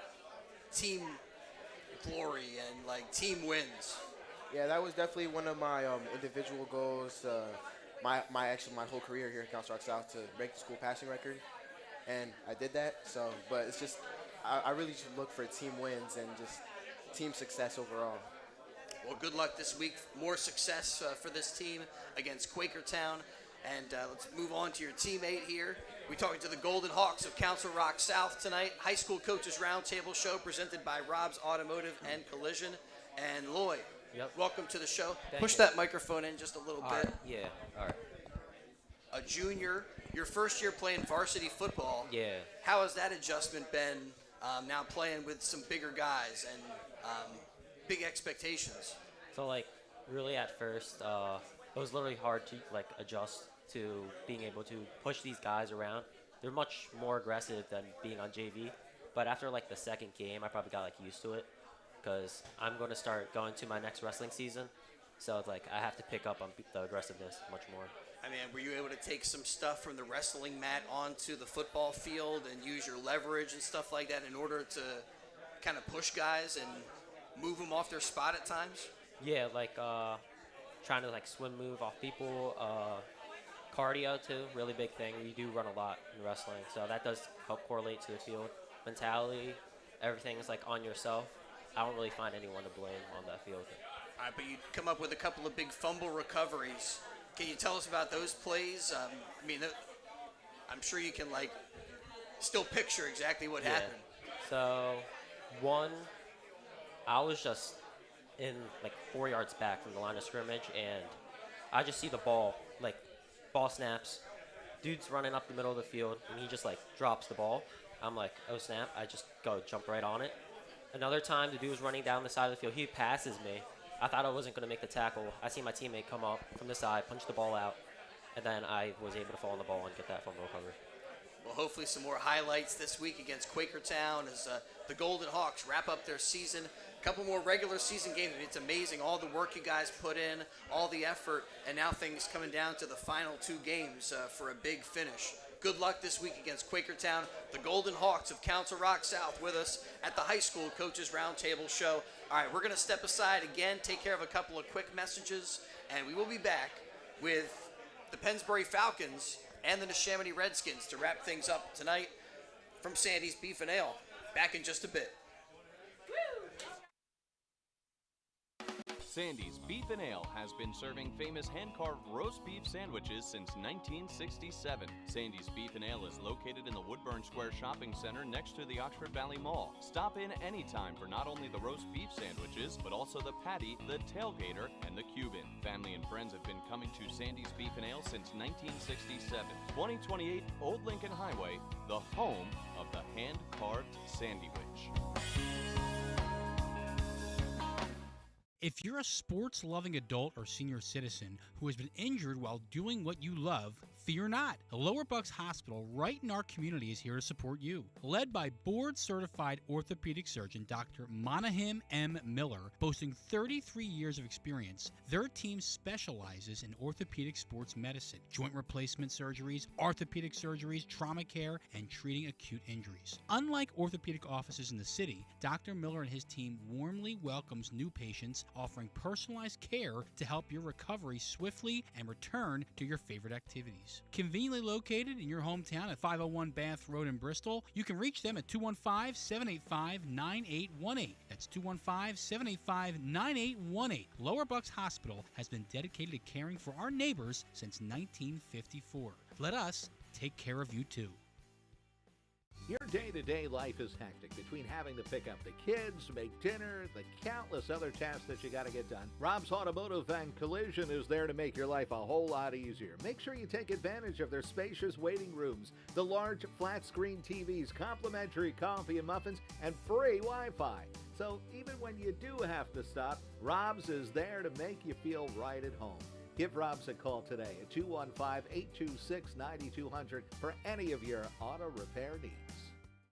team glory and like team wins. Yeah, that was definitely one of my individual goals. My whole career here at Council Rock South to break the school passing record, and I did that. So, but it's just I really should look for team wins and just team success overall. Well, good luck this week. More success for this team against Quakertown. And let's move on to your teammate here. We're talking to the Golden Hawks of Council Rock South tonight. High School Coaches Roundtable show presented by Rob's Automotive and Collision. And Lloyd, welcome to the show. Push that microphone in just a little bit. Right. Yeah, all right. A junior, your first year playing varsity football. Yeah. How has that adjustment been now playing with some bigger guys and big expectations? So, like, really at first, it was literally hard to, like, adjust to being able to push these guys around. They're much more aggressive than being on JV. But after, like, the second game, I probably got, like, used to it because I'm going to start going to my next wrestling season. So, it's like, I have to pick up on the aggressiveness much more. I mean, were you able to take some stuff from the wrestling mat onto the football field and use your leverage and stuff like that in order to kind of push guys and move them off their spot at times? Yeah, like trying to like swim move off people, cardio too, really big thing. We do run a lot in wrestling, so that does help correlate to the field. Mentality, everything is like on yourself. I don't really find anyone to blame on that field. All right, but you come up with a couple of big fumble recoveries. Can you tell us about those plays? I mean, I'm sure you can like still picture exactly what happened. So, one, I was just in like 4 yards back from the line of scrimmage, and I just see the ball snaps. Dude's running up the middle of the field, and he just like drops the ball. I'm like, oh snap! I just jump right on it. Another time, the dude was running down the side of the field. He passes me. I thought I wasn't going to make the tackle. I see my teammate come up from the side, punch the ball out, and then I was able to fall on the ball and get that fumble recovery. Well, hopefully some more highlights this week against Quakertown as the Golden Hawks wrap up their season. A couple more regular season games. I mean, it's amazing all the work you guys put in, all the effort, and now things coming down to the final 2 games for a big finish. Good luck this week against Quakertown. The Golden Hawks of Council Rock South with us at the High School Coaches Roundtable Show. All right, we're going to step aside again, take care of a couple of quick messages, and we will be back with the Pennsbury Falcons and the Neshaminy Redskins to wrap things up tonight from Sandy's Beef and Ale. Back in just a bit. Sandy's Beef and Ale has been serving famous hand-carved roast beef sandwiches since 1967. Sandy's Beef and Ale is located in the Woodburn Square Shopping Center next to the Oxford Valley Mall. Stop in anytime for not only the roast beef sandwiches, but also the patty, the tailgater, and the Cuban. Family and friends have been coming to Sandy's Beef and Ale since 1967. 2028 Old Lincoln Highway, the home of the hand-carved sandwich. If you're a sports-loving adult or senior citizen who has been injured while doing what you love, fear not. The Lower Bucks Hospital right in our community is here to support you. Led by board-certified orthopedic surgeon Dr. Monahim M. Miller, boasting 33 years of experience, their team specializes in orthopedic sports medicine, joint replacement surgeries, orthopedic surgeries, trauma care, and treating acute injuries. Unlike orthopedic offices in the city, Dr. Miller and his team warmly welcomes new patients, offering personalized care to help your recovery swiftly and return to your favorite activities. Conveniently located in your hometown at 501 Bath Road in Bristol, you can reach them at 215-785-9818. That's 215-785-9818. Lower Bucks Hospital has been dedicated to caring for our neighbors since 1954. Let us take care of you too. Your day-to-day life is hectic between having to pick up the kids, make dinner, the countless other tasks that you got to get done. Rob's Automotive and Collision is there to make your life a whole lot easier. Make sure you take advantage of their spacious waiting rooms, the large flat-screen TVs, complimentary coffee and muffins, and free Wi-Fi. So even when you do have to stop, Rob's is there to make you feel right at home. Give Rob's a call today at 215-826-9200 for any of your auto repair needs.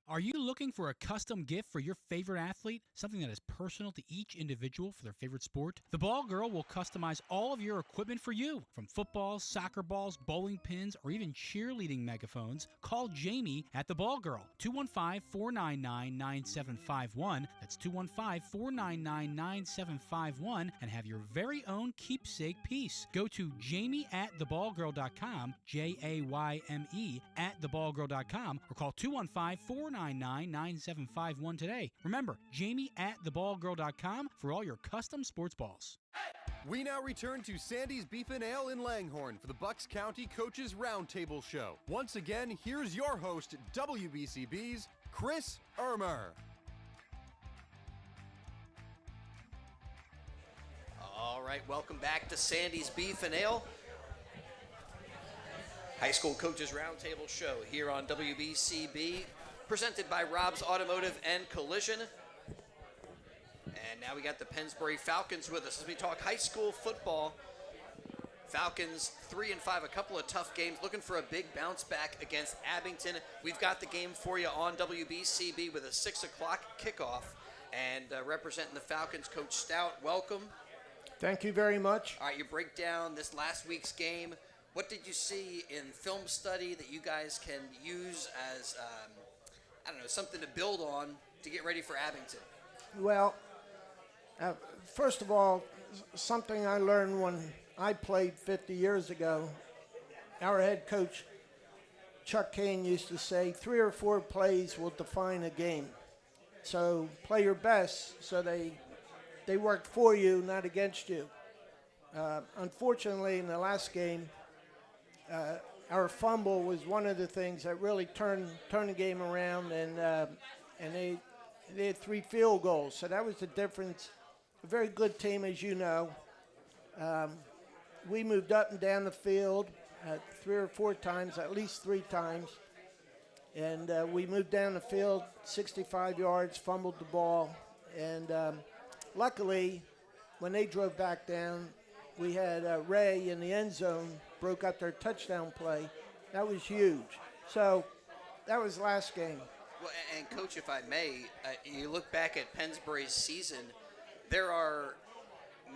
Are you looking for a custom gift for your favorite athlete? Something that is personal to each individual for their favorite sport? The Ball Girl will customize all of your equipment for you. From footballs, soccer balls, bowling pins, or even cheerleading megaphones, call Jamie at The Ball Girl, 215-499-9751. That's 215-499-9751, and have your very own keepsake piece. Go to jamie@theballgirl.com, Jayme at theballgirl.com, or call 215-499-9751 today. Remember, Jamie at theballgirl.com for all your custom sports balls. We now return to Sandy's Beef and Ale in Langhorne for the Bucks County Coaches Roundtable Show. Once again, here's your host, WBCB's Chris Ermer. All right, welcome back to Sandy's Beef and Ale. High School Coaches Roundtable Show here on WBCB, presented by Rob's Automotive and Collision. And now we got the Pennsbury Falcons with us as we talk high school football. Falcons 3-5, a couple of tough games, looking for a big bounce back against Abington. We've got the game for you on WBCB with a 6 o'clock kickoff. And representing the Falcons, Coach Stout, welcome. Thank you very much. All right, you break down this last week's game. What did you see in film study that you guys can use as, something to build on to get ready for Abington? Well, first of all, something I learned when I played 50 years ago, our head coach, Chuck Kane, used to say 3 or 4 plays will define a game. So play your best so they work for you, not against you. Unfortunately, in the last game, our fumble was one of the things that really turned the game around, and they had 3 field goals. So that was the difference. A very good team, as you know. We moved up and down the field 3 or 4 times, at least 3 times. And we moved down the field 65 yards, fumbled the ball. And luckily, when they drove back down, we had Ray in the end zone, broke up their touchdown play. That was huge. So that was last game. Well, and Coach, if I may, you look back at Pennsbury's season, there are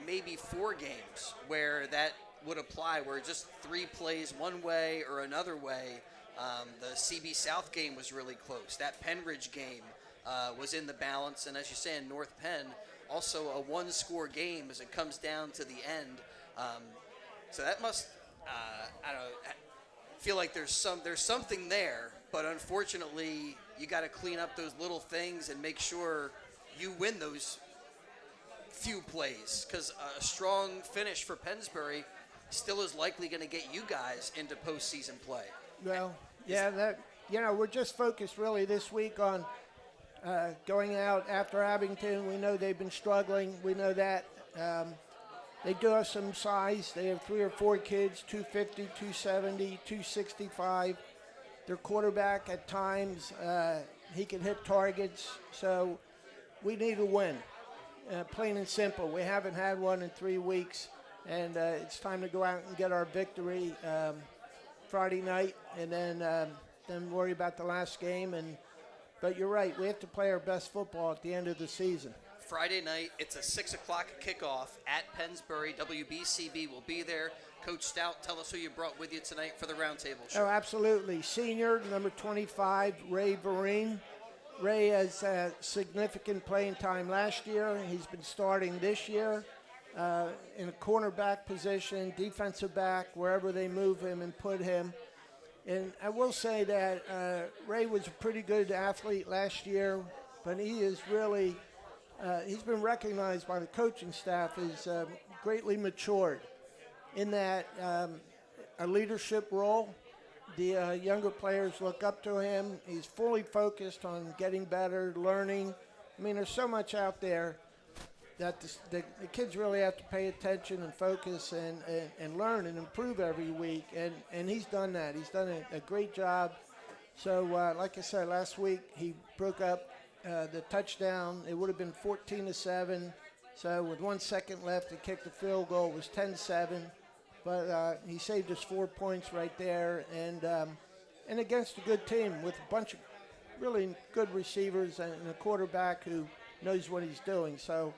maybe 4 games where that would apply, where just 3 plays one way or another way The CB South game was really close. That Penridge game was in the balance, and as you say, in North Penn, also a one-score game as it comes down to the end. So that must, I don't know, feel like there's something there, but unfortunately, you got to clean up those little things and make sure you win those few plays, because a strong finish for Pennsbury still is likely going to get you guys into postseason play. Well, yeah, we're just focused really this week on going out after Abington. We know they've been struggling. We know that. They do have some size. They have 3 or 4 kids, 250, 270, 265. Their quarterback at times, he can hit targets. So we need a win, plain and simple. We haven't had one in 3 weeks, and it's time to go out and get our victory Friday night, and then worry about the last game. But you're right, we have to play our best football at the end of the season. Friday night, it's a 6 o'clock kickoff at Pennsbury. WBCB will be there. Coach Stout, tell us who you brought with you tonight for the Roundtable show. Oh, absolutely. Senior, number 25, Ray Vereen. Ray has significant playing time last year. He's been starting this year in a cornerback position, defensive back, wherever they move him and put him. And I will say that Ray was a pretty good athlete last year, but he is really he's been recognized by the coaching staff as greatly matured in that a leadership role. The younger players look up to him. He's fully focused on getting better, learning. I mean, there's so much out there that the kids really have to pay attention and focus and learn and improve every week. And he's done that. He's done a great job. So, like I said, last week he broke up the touchdown. It would have been 14-7. So with 1 second left to kick the field goal, it was 10-7. But he saved us 4 points right there. And against a good team with a bunch of really good receivers and a quarterback who knows what he's doing. So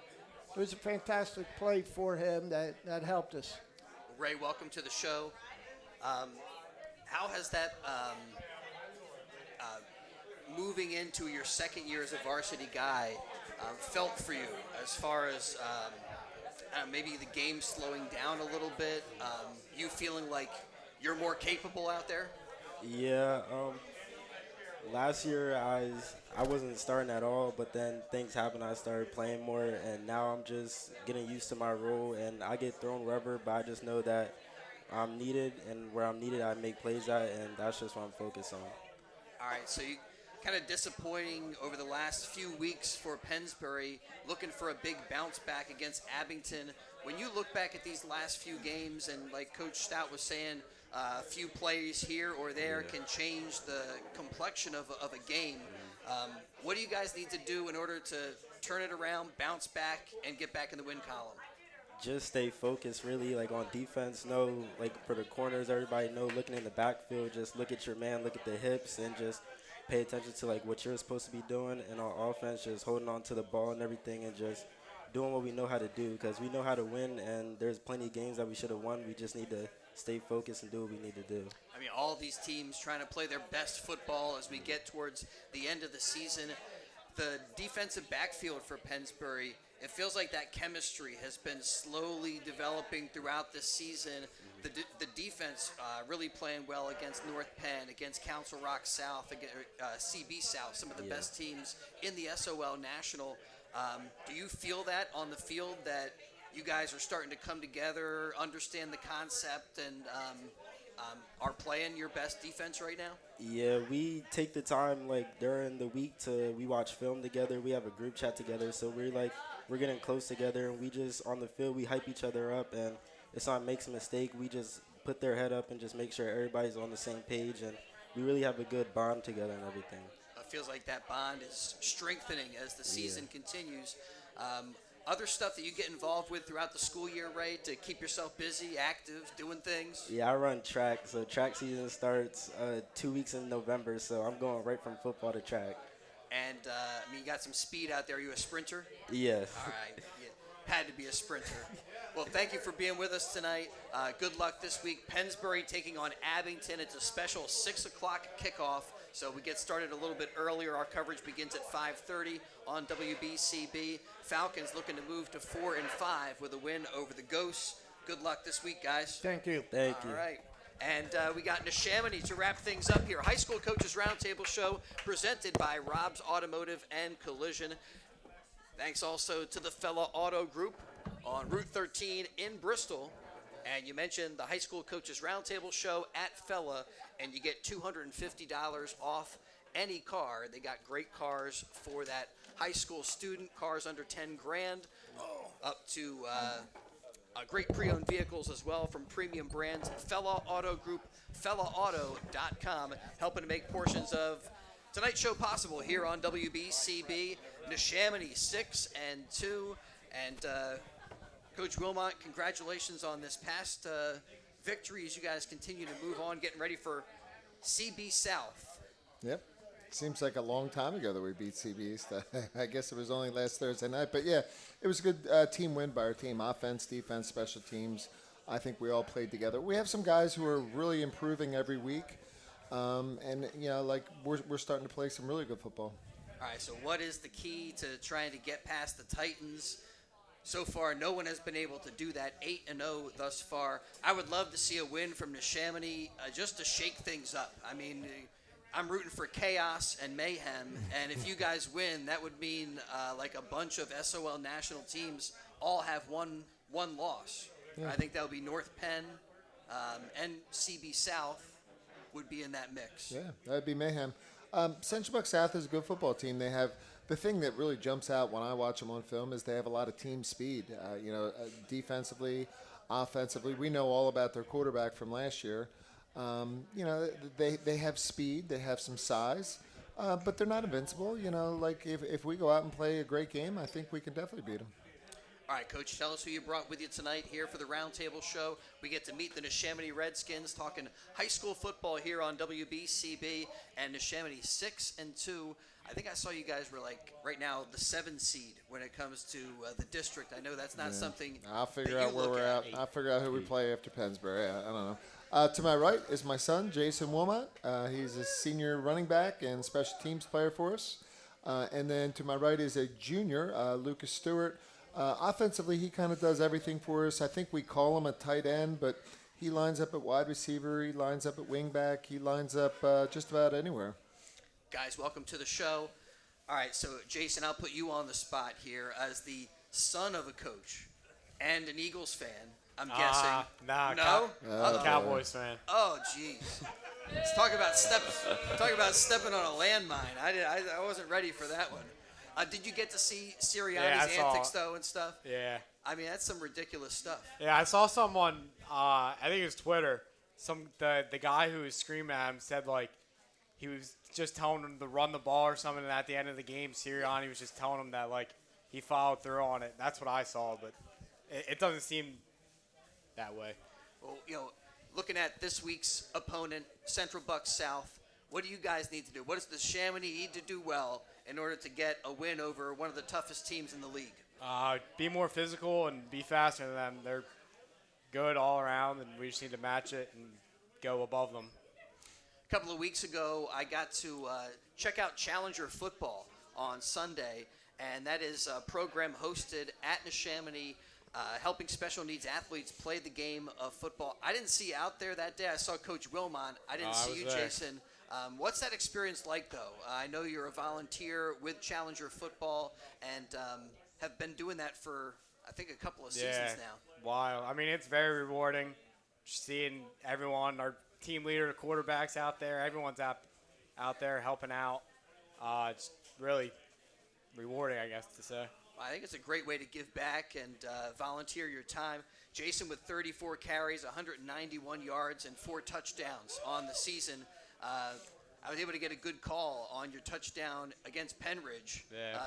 it was a fantastic play for him that helped us. Ray, welcome to the show. How has that moving into your second year as a varsity guy felt for you, as far as maybe the game slowing down a little bit, you feeling like you're more capable out there? Yeah, last year I wasn't starting at all, but then things happened. I started playing more, and now I'm just getting used to my role, and I get thrown wherever, but I just know that I'm needed, and where I'm needed I make plays at, and that's just what I'm focused on. All right, so you kind of disappointing over the last few weeks for Pennsbury, looking for a big bounce back against Abington. When you look back at these last few games, and like Coach Stout was saying, a few plays here or there can change the complexion of a game. What do you guys need to do in order to turn it around, bounce back, and get back in the win column? Just stay focused, really, like on defense. Know, like for the corners, everybody know, looking in the backfield, just look at your man, look at the hips, and just pay attention to like what you're supposed to be doing. And on offense, just holding on to the ball and everything, and just doing what we know how to do, because we know how to win, and there's plenty of games that we should have won. We just need to stay focused and do what we need to do. I mean, all these teams trying to play their best football as we get towards the end of the season. The defensive backfield for Pennsbury, it feels like that chemistry has been slowly developing throughout this season. The defense really playing well against North Penn, against Council Rock South, against CB South, some of the best teams in the SOL National. Do you feel that on the field, that you guys are starting to come together, understand the concept, and are playing your best defense right now? Yeah, we take the time like during the week we watch film together. We have a group chat together, so we're getting close together, and we just on the field we hype each other up, and if someone makes a mistake, we just put their head up and just make sure everybody's on the same page, and we really have a good bond together and everything. It feels like that bond is strengthening as the season continues. Other stuff that you get involved with throughout the school year, Ray, to keep yourself busy, active, doing things? Yeah, I run track, so track season starts 2 weeks in November, so I'm going right from football to track. And, I mean, you got some speed out there. Are you a sprinter? Yes. All right. Yeah. Had to be a sprinter. Well, thank you for being with us tonight. Good luck this week. Pennsbury taking on Abington. It's a special 6 o'clock kickoff, so we get started a little bit earlier. Our coverage begins at 5:30 on WBCB. Falcons looking to move to 4-5 with a win over the Ghosts. Good luck this week, guys. Thank you. Thank you. All right. And we got Neshaminy to wrap things up here. High School Coaches Roundtable Show presented by Rob's Automotive and Collision. Thanks also to the Fella Auto Group on Route 13 in Bristol. And you mentioned the High School Coaches Roundtable Show at Fella, and you get $250 off any car. They got great cars for that high school student, cars under 10 grand, up to great pre-owned vehicles as well from premium brands. Fella Auto Group, fellaauto.com, helping to make portions of tonight's show possible here on WBCB. Neshaminy 6-2, and Coach Wilmot, congratulations on this past victory as you guys continue to move on, getting ready for CB South. Yep. Seems like a long time ago that we beat CB East. I guess it was only last Thursday night. But, yeah, it was a good team win by our team. Offense, defense, special teams. I think we all played together. We have some guys who are really improving every week. And, you know, like we're starting to play some really good football. All right, so what is the key to trying to get past the Titans? So far, no one has been able to do that. 8-0 thus far. I would love to see a win from Neshaminy just to shake things up. I mean, I'm rooting for chaos and mayhem, and if you guys win, that would mean like a bunch of SOL national teams all have one loss. Yeah. I think that would be North Penn and CB South would be in that mix. Yeah, that would be mayhem. Central Buck South is a good football team. They have the thing that really jumps out when I watch them on film is they have a lot of team speed. Defensively, offensively, we know all about their quarterback from last year. They have speed, they have some size, but they're not invincible. Like if we go out and play a great game, I think we can definitely beat them. All right, Coach, tell us who you brought with you tonight here for the Roundtable Show. We get to meet the Neshaminy Redskins, talking high school football here on WBCB, and Neshaminy 6-2. I think I saw you guys were like right now the 7 seed when it comes to the district. I know that's not something. I'll figure out where we're at. I'll figure out who we play after Pennsbury. I don't know. To my right is my son, Jason Wilmot. He's a senior running back and special teams player for us. And then to my right is a junior, Lucas Stewart. Offensively, he kind of does everything for us. I think we call him a tight end, but he lines up at wide receiver. He lines up at wing back. He lines up just about anywhere. Guys, welcome to the show. All right, so Jason, I'll put you on the spot here as the son of a coach and an Eagles fan. I'm guessing. No? Cowboys fan. Oh, jeez. Let's talk about stepping on a landmine. I wasn't ready for that one. Did you get to see Sirianni's antics, though, and stuff? Yeah. I mean, that's some ridiculous stuff. Yeah, I saw someone, I think it was Twitter, the guy who was screaming at him said, like, he was just telling him to run the ball or something, and at the end of the game, Sirianni was just telling him that, like, he followed through on it. That's what I saw, but it doesn't seem that way. Well, looking at this week's opponent, Central Bucks South, what do you guys need to do? What does the Neshaminy need to do well in order to get a win over one of the toughest teams in the league? Be more physical and be faster than them. They're good all around, and we just need to match it and go above them. A couple of weeks ago, I got to check out Challenger Football on Sunday, and that is a program hosted at Neshaminy, helping special needs athletes play the game of football. I didn't see you out there that day. I saw Coach Wilmot. I didn't see you, there. Jason. What's that experience like, though? I know you're a volunteer with Challenger Football and have been doing that for, I think, a couple of seasons now. Wow. I mean, it's very rewarding seeing everyone, our team leader, the quarterbacks out there, everyone's out there helping out. It's really rewarding, I guess, to say. I think it's a great way to give back and volunteer your time. Jason with 34 carries, 191 yards, and 4 touchdowns on the season. I was able to get a good call on your touchdown against Penridge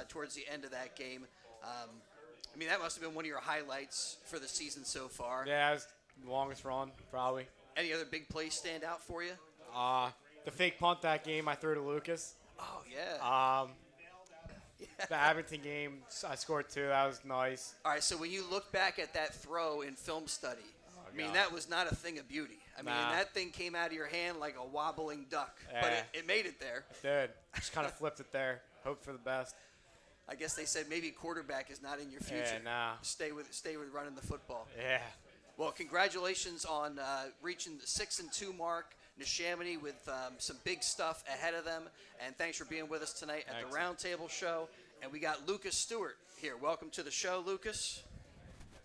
towards the end of that game. I mean, that must have been one of your highlights for the season so far. Yeah, it was the longest run, probably. Any other big plays stand out for you? The fake punt that game I threw to Lucas. Oh, yeah. The Abington game, I scored 2. That was nice. All right, so when you look back at that throw in film study, I mean, God. that was not a thing of beauty. I mean, Nah. that thing came out of your hand like a wobbling duck, Yeah. but it made it there. It did. Just kind of flipped it there. Hope for the best. I guess they said maybe quarterback is not in your future. Yeah, nah. Stay with running the football. Yeah. Well, congratulations on reaching the 6-2 mark. Neshaminy with some big stuff ahead of them, and thanks for being with us tonight at the Roundtable Show. And we got Lucas Stewart here. Welcome to the show, Lucas.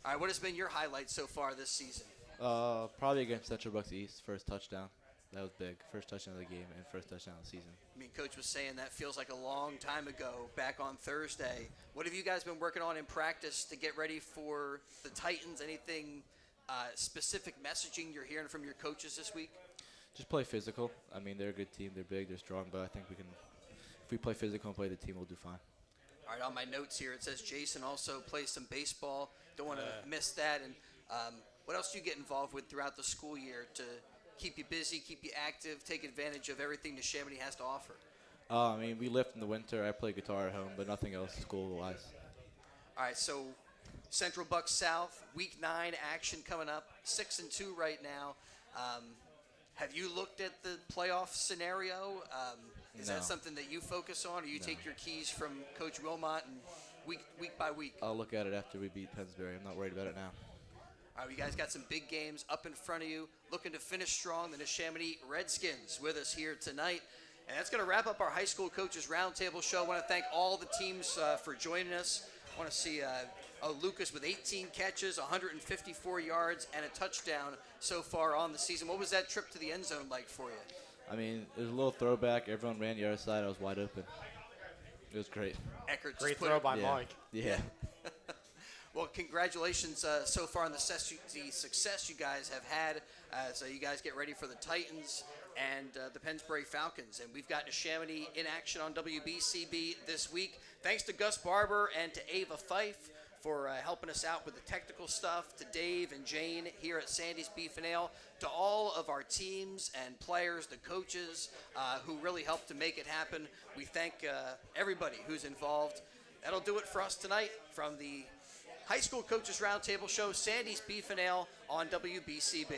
All right, what has been your highlight so far this season? Probably against Central Bucks East, first touchdown. That was big. First touchdown of the game and first touchdown of the season. I mean, Coach was saying that feels like a long time ago, back on Thursday. What have you guys been working on in practice to get ready for the Titans? Anything specific messaging you're hearing from your coaches this week? Just play physical. I mean, they're a good team. They're big. They're strong. But I think we can, if we play physical and play the team, we'll do fine. All right, on my notes here, it says Jason also plays some baseball. Don't want to miss that. And what else do you get involved with throughout the school year to keep you busy, keep you active, take advantage of everything Neshaminy has to offer? I mean, we lift in the winter. I play guitar at home, but nothing else school-wise. All right, so Central Bucks South, Week 9 action coming up, 6-2 right now. Have you looked at the playoff scenario? Is No. that something that you focus on, or you take your keys from Coach Wilmot and week by week? I'll look at it after we beat Pennsbury. I'm not worried about it now. All right, we guys got some big games up in front of you. Looking to finish strong, the Neshaminy Redskins with us here tonight. And that's going to wrap up our high school coaches roundtable show. I want to thank all the teams for joining us. I want to see Lucas with 18 catches, 154 yards, and a touchdown so far on the season. What was that trip to the end zone like for you? I mean, it was a little throwback. Everyone ran the other side. I was wide open. It was great. Eckert just Great put throw it- by Yeah. Mike. Yeah. Well, congratulations so far on the success you guys have had as you guys get ready for the Titans and the Pennsbury Falcons. And we've got Neshaminy in action on WBCB this week. Thanks to Gus Barber and to Ava Fife for helping us out with the technical stuff, to Dave and Jane here at Sandy's Beef and Ale, to all of our teams and players, the coaches who really helped to make it happen. We thank everybody who's involved. That'll do it for us tonight from the High School Coaches Roundtable Show, Sandy's Beef and Ale on WBCB.